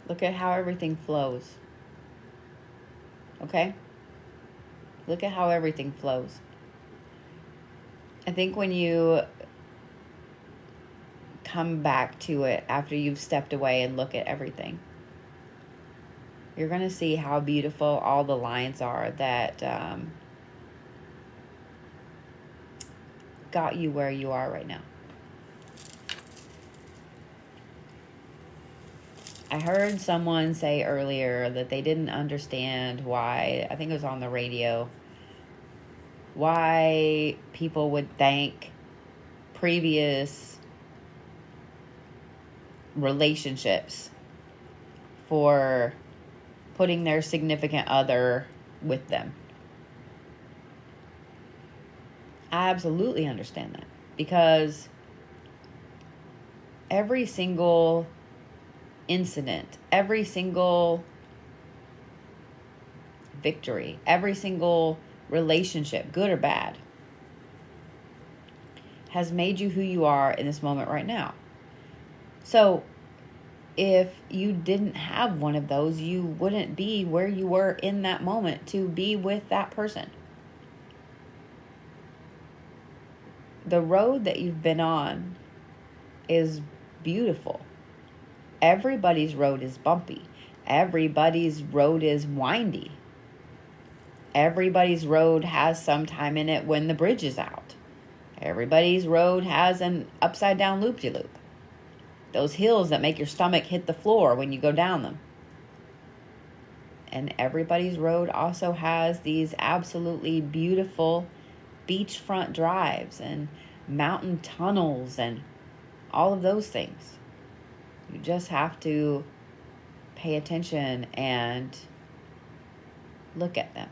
Look at how everything flows. Okay? Look at how everything flows. I think when you come back to it after you've stepped away and look at everything, you're going to see how beautiful all the lines are that got you where you are right now. I heard someone say earlier that they didn't understand why, I think it was on the radio, why people would thank previous relationships for putting their significant other with them. I absolutely understand that, because every single incident, every single victory, every single relationship, good or bad, has made you who you are in this moment right now. So if you didn't have one of those, you wouldn't be where you were in that moment to be with that person. The road that you've been on is beautiful. Everybody's road is bumpy. Everybody's road is windy. Everybody's road has some time in it when the bridge is out. Everybody's road has an upside down loop-de-loop. Those hills that make your stomach hit the floor when you go down them. And everybody's road also has these absolutely beautiful beachfront drives and mountain tunnels and all of those things. You just have to pay attention and look at them.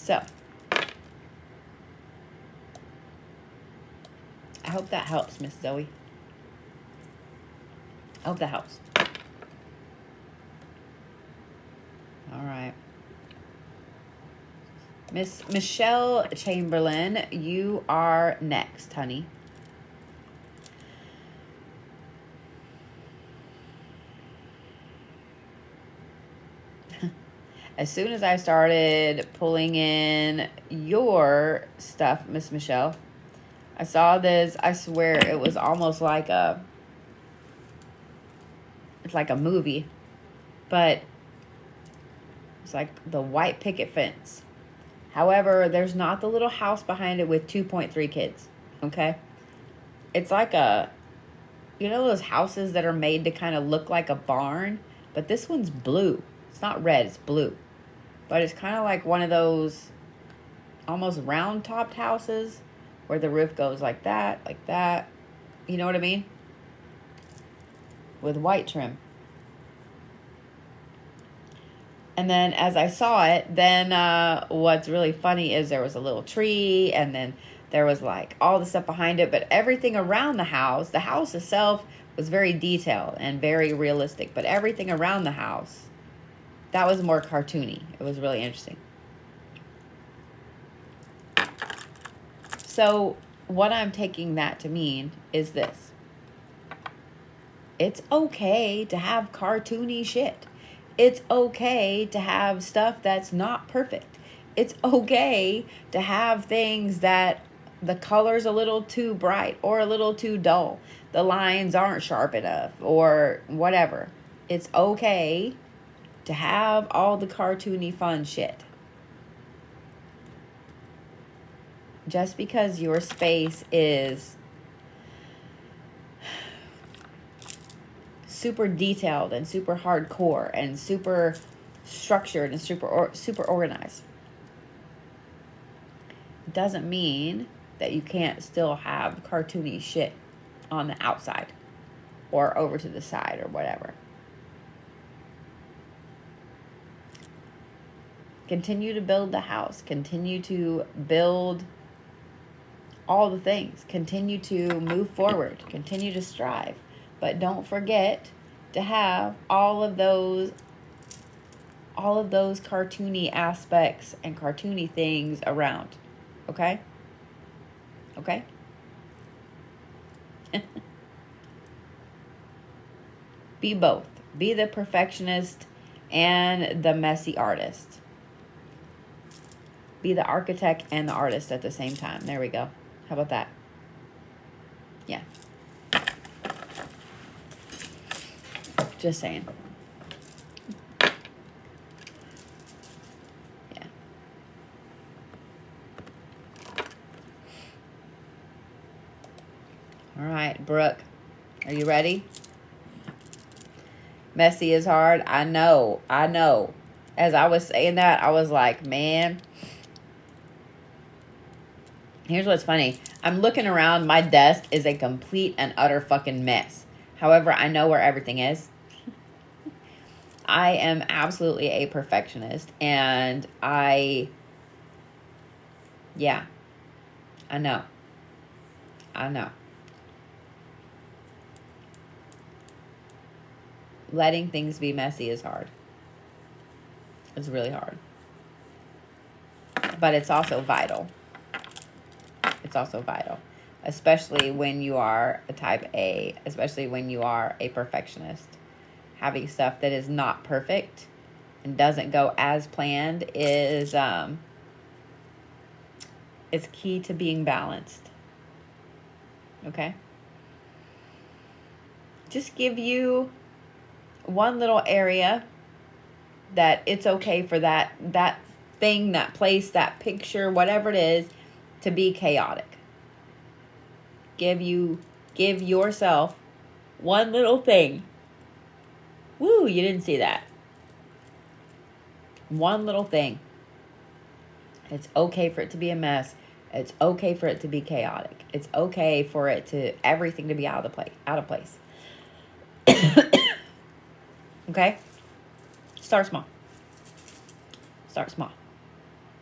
So, I hope that helps, Miss Zoe. I hope that helps. All right. Miss Michelle Chamberlain, you are next, honey. As soon as I started pulling in your stuff, Miss Michelle, I saw this. I swear it was almost like it's like a movie, but it's like the white picket fence. However, there's not the little house behind it with 2.3 kids, okay? It's like you know those houses that are made to kind of look like a barn? But this one's blue. It's not red, it's blue. But it's kind of like one of those almost round-topped houses where the roof goes like that, like that. You know what I mean? With white trim. And then as I saw it, then what's really funny is there was a little tree, and then there was like all the stuff behind it, but everything around the house itself was very detailed and very realistic, but everything around the house, that was more cartoony. It was really interesting. So what I'm taking that to mean is this. It's okay to have cartoony shit. It's okay to have stuff that's not perfect. It's okay to have things that the color's a little too bright or a little too dull. The lines aren't sharp enough or whatever. It's okay to have all the cartoony fun shit. Just because your space is super detailed and super hardcore and super structured and super organized doesn't mean that you can't still have cartoony shit on the outside or over to the side or whatever. Continue to build the house. Continue to build all the things. Continue to move forward. Continue to strive. But don't forget to have all of those cartoony aspects and cartoony things around. Okay? Okay? Be both. Be the perfectionist and the messy artist. Be the architect and the artist at the same time. There we go. How about that? Yeah. Just saying. Yeah. All right, Brooke. Are you ready? Messy is hard. I know. As I was saying that, I was like, man. Here's what's funny. I'm looking around. My desk is a complete and utter fucking mess. However, I know where everything is. I am absolutely a perfectionist. And I know. Letting things be messy is hard. It's really hard. But it's also vital. Especially when you are a type A, especially when you are a perfectionist. Having stuff that is not perfect and doesn't go as planned is it's key to being balanced. Okay? Just give you one little area that it's okay for that thing, that place, that picture, whatever it is, to be chaotic. Give yourself one little thing. Woo, you didn't see that. One little thing. It's okay for it to be a mess. It's okay for it to be chaotic. It's okay for everything to be out of place. Okay? Start small.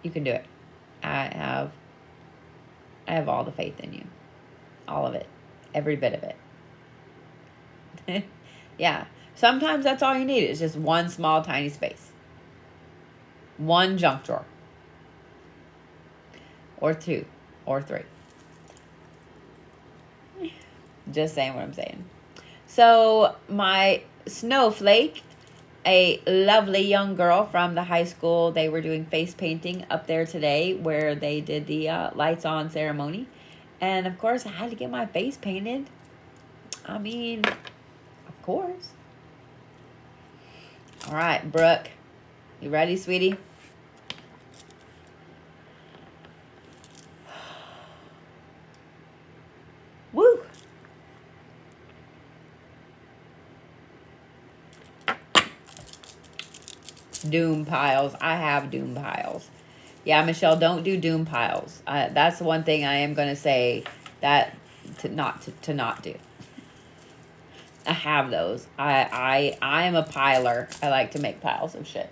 You can do it. I have all the faith in you. All of it. Every bit of it. Yeah. Sometimes that's all you need is just one small, tiny space. One junk drawer. Or two. Or three. Just saying what I'm saying. So my snowflake, a lovely young girl from the high school, they were doing face painting up there today where they did the lights on ceremony. And of course, I had to get my face painted. I mean, of course. All right, Brooke. You ready, sweetie? Woo! Doom piles. I have doom piles. Yeah, Michelle, don't do doom piles. That's the one thing I am going to say that to not do. I have those. I am a piler. I like to make piles of shit.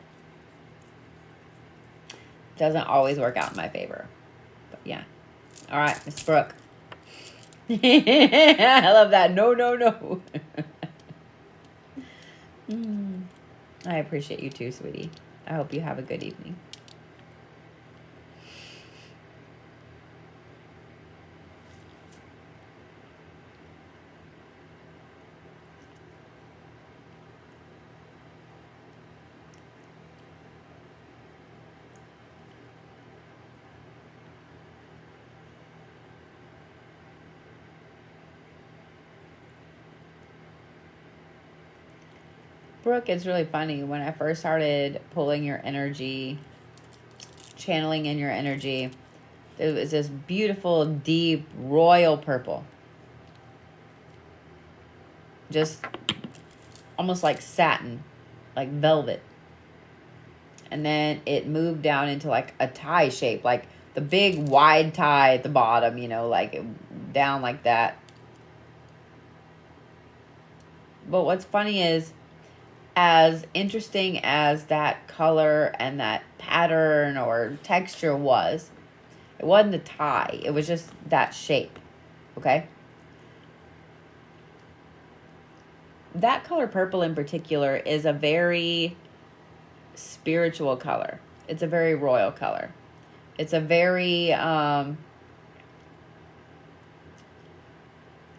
Doesn't always work out in my favor. But yeah. All right, Miss Brooke. I love that. No, no, no. I appreciate you too, sweetie. I hope you have a good evening. Brooke, it's really funny. When I first started pulling your energy, channeling in your energy, it was this beautiful, deep, royal purple. Just almost like satin, like velvet. And then it moved down into like a tie shape, like the big wide tie at the bottom, you know, like down like that. But what's funny is, as interesting as that color and that pattern or texture was, it wasn't a tie. It was just that shape. Okay? That color purple in particular is a very spiritual color. It's a very royal color. It's a very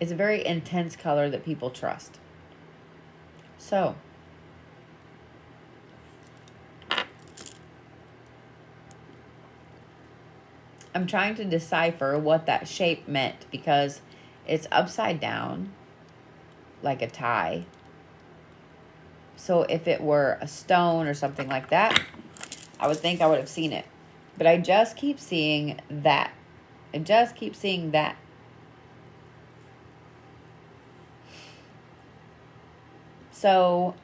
it's a very intense color that people trust. So, I'm trying to decipher what that shape meant because it's upside down like a tie. So if it were a stone or something like that, I would think I would have seen it. But I just keep seeing that. I just keep seeing that. So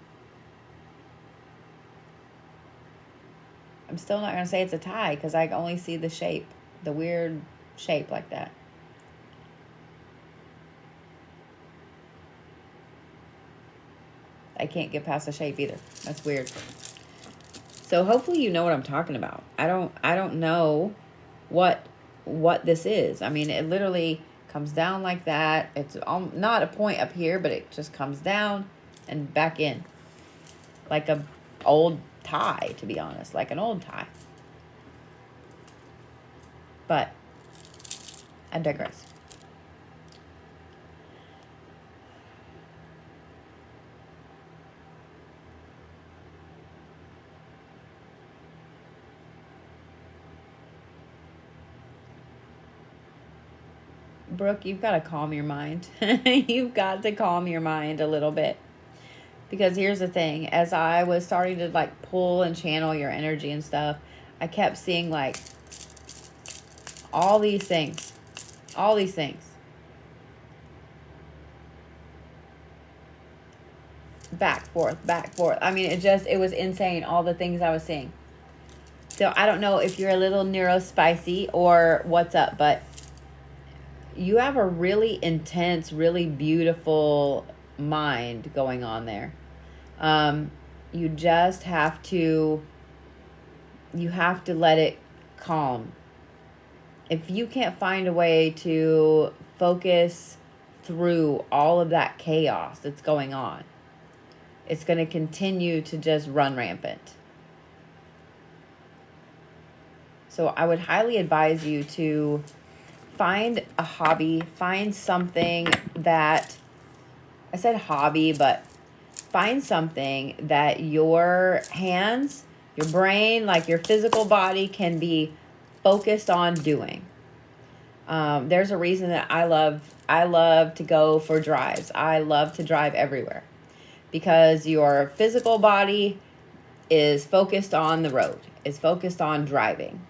I'm still not going to say it's a tie because I only see the shape, the weird shape like that. I can't get past the shape either. That's weird. So hopefully you know what I'm talking about. I don't know what this is. I mean, it literally comes down like that. It's not a point up here, but it just comes down and back in. Like a old tie, to be honest. Like an old tie. But I digress. Brooke, you've got to calm your mind. You've got to calm your mind a little bit. Because here's the thing. As I was starting to like pull and channel your energy and stuff, I kept seeing like all these things. All these things. Back, forth. I mean, it was insane, all the things I was seeing. So I don't know if you're a little neurospicy or what's up, but you have a really intense, really beautiful mind going on there. You just have to let it calm. If you can't find a way to focus through all of that chaos that's going on, it's going to continue to just run rampant. So I would highly advise you to find a hobby, find something that, I said hobby, but find something that your hands, your brain, like your physical body can be focused on doing. There's a reason that I love to go for drives. I love to drive everywhere because your physical body is focused on the road, is focused on driving.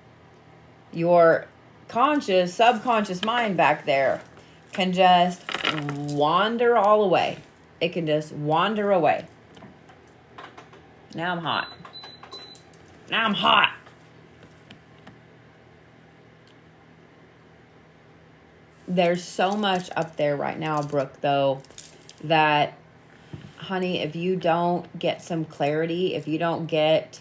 Your conscious, subconscious mind back there can just wander all away. It can just wander away. Now I'm hot. Now I'm hot. There's so much up there right now, Brooke, though, that, honey, if you don't get some clarity, if you don't get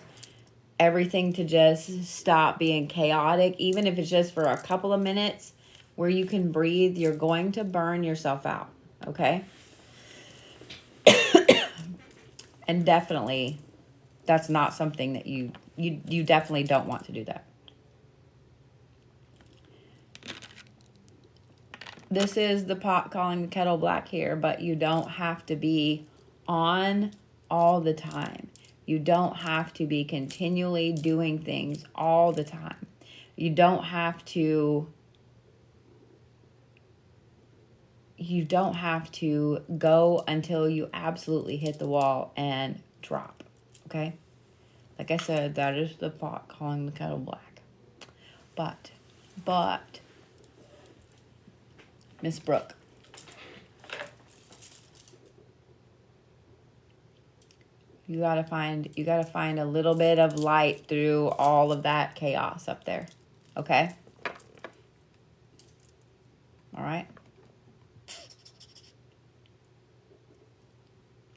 everything to just stop being chaotic, even if it's just for a couple of minutes where you can breathe, you're going to burn yourself out, okay? And definitely, that's not something that you definitely don't want to do that. This is the pot calling the kettle black here, but you don't have to be on all the time. You don't have to be continually doing things all the time. You don't have to go until you absolutely hit the wall and drop, okay? Like I said, that is the pot calling the kettle black. But, Miss Brooke, you gotta find a little bit of light through all of that chaos up there, okay? All right?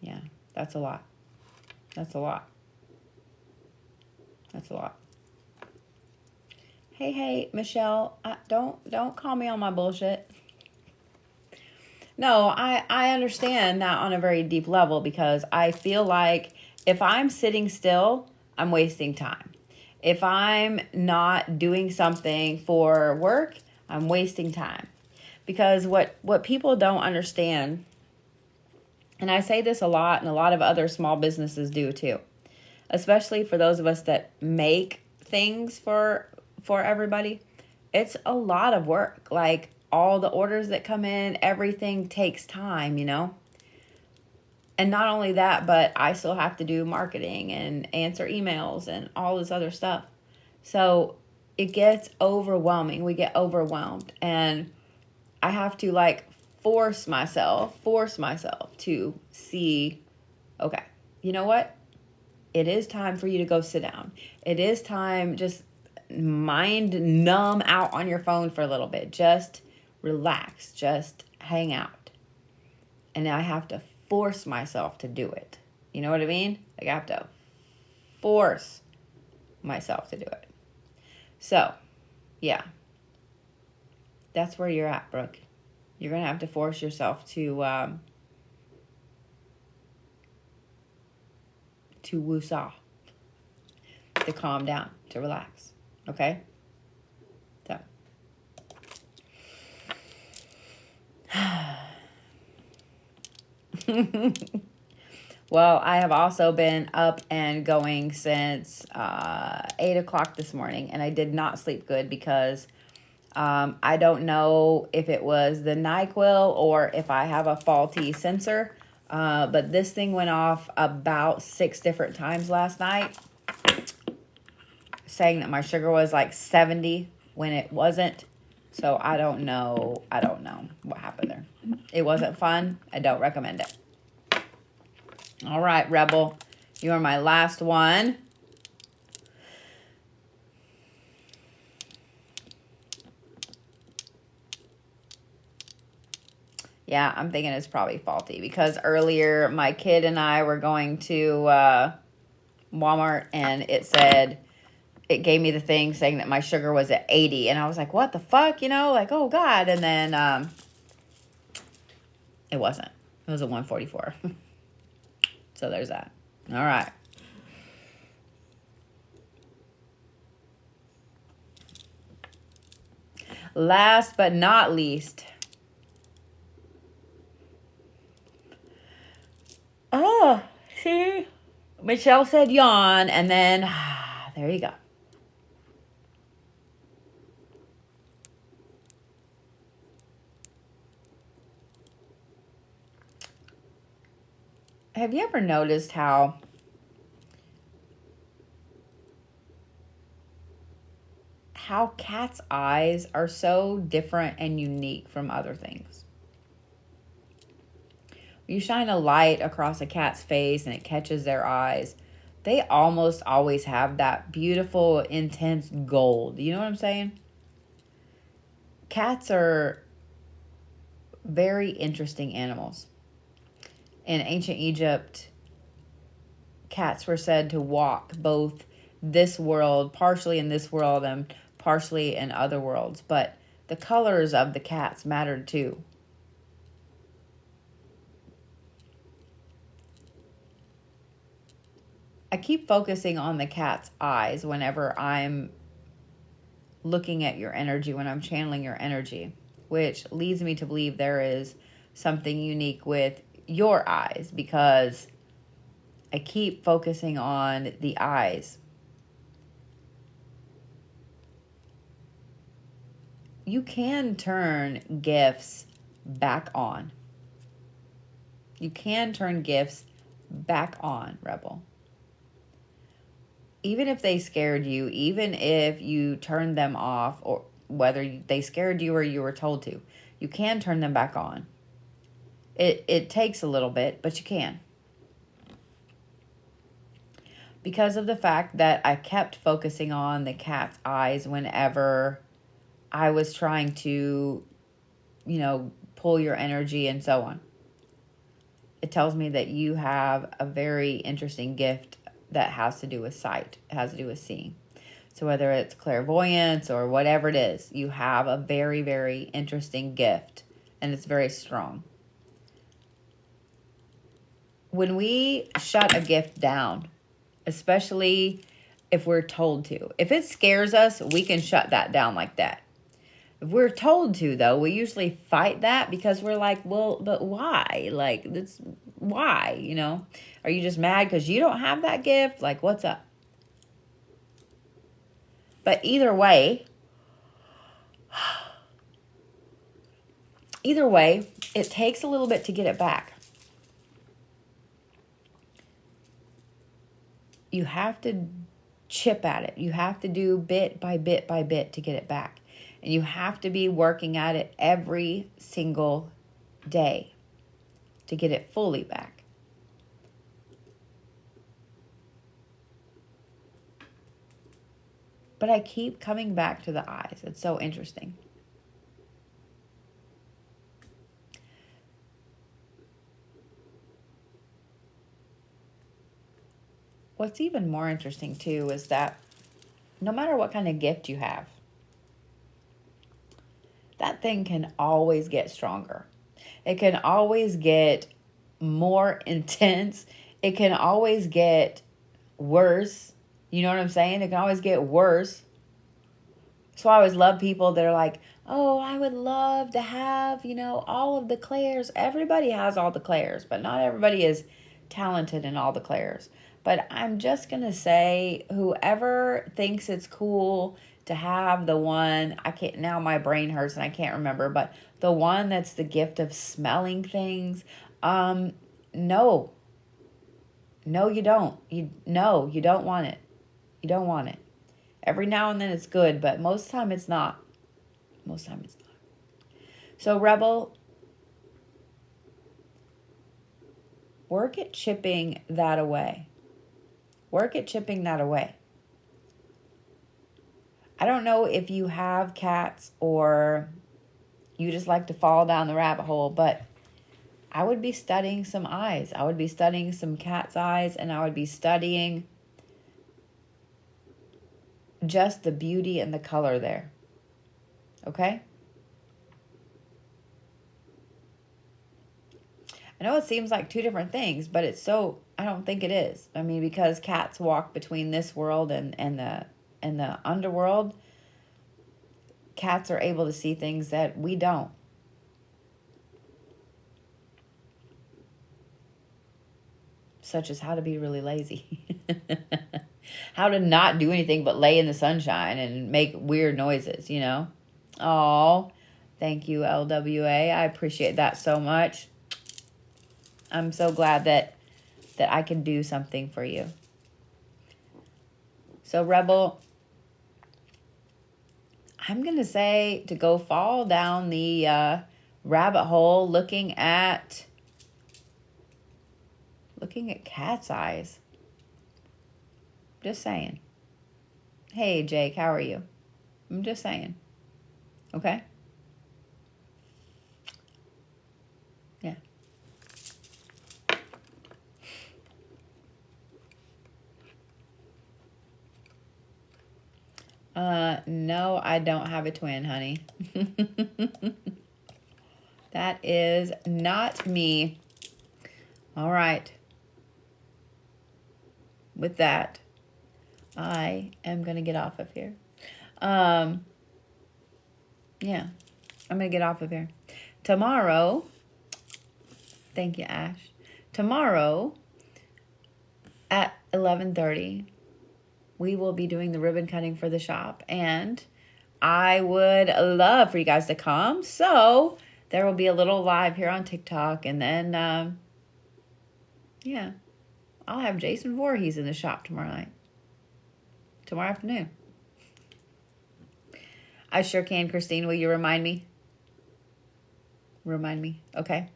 Yeah, that's a lot. That's a lot. That's a lot. Hey, Michelle, don't call me on my bullshit. No, I understand that on a very deep level because I feel like if I'm sitting still, I'm wasting time. If I'm not doing something for work, I'm wasting time. Because what people don't understand, and I say this a lot, and a lot of other small businesses do too, especially for those of us that make things for everybody, it's a lot of work. Like all the orders that come in, everything takes time, you know? And not only that, but I still have to do marketing and answer emails and all this other stuff. So it gets overwhelming. We get overwhelmed. And I have to like force myself to see, okay, you know what? It is time for you to go sit down. It is time, just mind numb out on your phone for a little bit. Just relax. Just hang out. And I have to force myself to do it. You know what I mean? Like I have to force myself to do it. So, yeah. That's where you're at, Brooke. You're going to have to force yourself to woosah, to calm down, to relax. Okay? So. Well, I have also been up and going since 8 o'clock this morning, and I did not sleep good because I don't know if it was the NyQuil or if I have a faulty sensor, but this thing went off about 6 different times last night, saying that my sugar was like 70 when it wasn't. So I don't know what happened there. It wasn't fun. I don't recommend it. All right, Rebel, you are my last one. Yeah, I'm thinking it's probably faulty because earlier my kid and I were going to Walmart and it said it gave me the thing saying that my sugar was at 80. And I was like, what the fuck? You know, like, oh God. And then it wasn't. It was a 144. So there's that. All right. Last but not least. Oh, see? Michelle said yawn, and then there you go. Have you ever noticed how cats' eyes are so different and unique from other things? You shine a light across a cat's face and it catches their eyes. They almost always have that beautiful, intense gold. You know what I'm saying? Cats are very interesting animals. In ancient Egypt, cats were said to walk both this world, partially in this world and partially in other worlds. But the colors of the cats mattered too. I keep focusing on the cat's eyes whenever I'm looking at your energy, when I'm channeling your energy, which leads me to believe there is something unique with your eyes, because I keep focusing on the eyes. You can turn gifts back on. You can turn gifts back on, Rebel. Even if they scared you, even if you turned them off, or whether they scared you or you were told to, you can turn them back on. It takes a little bit, but you can. Because of the fact that I kept focusing on the cat's eyes whenever I was trying to, pull your energy and so on. It tells me that you have a very interesting gift that has to do with sight. It has to do with seeing. So whether it's clairvoyance or whatever it is, you have a very, very interesting gift, and it's very strong. When we shut a gift down, especially if we're told to, if it scares us, we can shut that down like that. If we're told to, though, we usually fight that because we're like, well, but why? Like, that's why, Are you just mad because you don't have that gift? Like, what's up? But either way, it takes a little bit to get it back. You have to chip at it. You have to do bit by bit by bit to get it back. And you have to be working at it every single day to get it fully back. But I keep coming back to the eyes. It's so interesting. What's even more interesting, too, is that no matter what kind of gift you have, that thing can always get stronger. It can always get more intense. It can always get worse. You know what I'm saying? It can always get worse. So I always love people that are like, oh, I would love to have, all of the clairs. Everybody has all the clairs, but not everybody is talented in all the clairs. But I'm just going to say, whoever thinks it's cool to have the one, now my brain hurts and I can't remember, but the one that's the gift of smelling things, no. No, you don't. You don't want it. You don't want it. Every now and then it's good, but most of the time it's not. Most of the time it's not. So, Rebel, work at chipping that away. Work at chipping that away. I don't know if you have cats or you just like to fall down the rabbit hole, but I would be studying some eyes. I would be studying some cat's eyes, and I would be studying just the beauty and the color there. Okay? I know it seems like two different things, but it's so, I don't think it is. I mean, because cats walk between this world and the underworld, cats are able to see things that we don't. Such as how to be really lazy. How to not do anything but lay in the sunshine and make weird noises, you know? Oh, thank you, LWA. I appreciate that so much. I'm so glad that I can do something for you. So, Rebel, I'm going to say to go fall down the rabbit hole looking at cat's eyes. Just saying. Hey, Jake, how are you? I'm just saying. Okay? Yeah. No, I don't have a twin, honey. That is not me. All right. With that, I am going to get off of here. Yeah, I'm going to get off of here. Tomorrow, thank you, Ash. Tomorrow at 11:30, we will be doing the ribbon cutting for the shop. And I would love for you guys to come. So there will be a little live here on TikTok. And then, yeah, I'll have Jason Voorhees in the shop tomorrow afternoon. I sure can, Christine. Will you remind me? Remind me. Okay.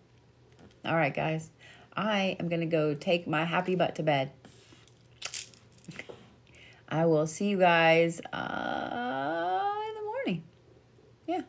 All right, guys. I am going to go take my happy butt to bed. I will see you guys in the morning. Yeah.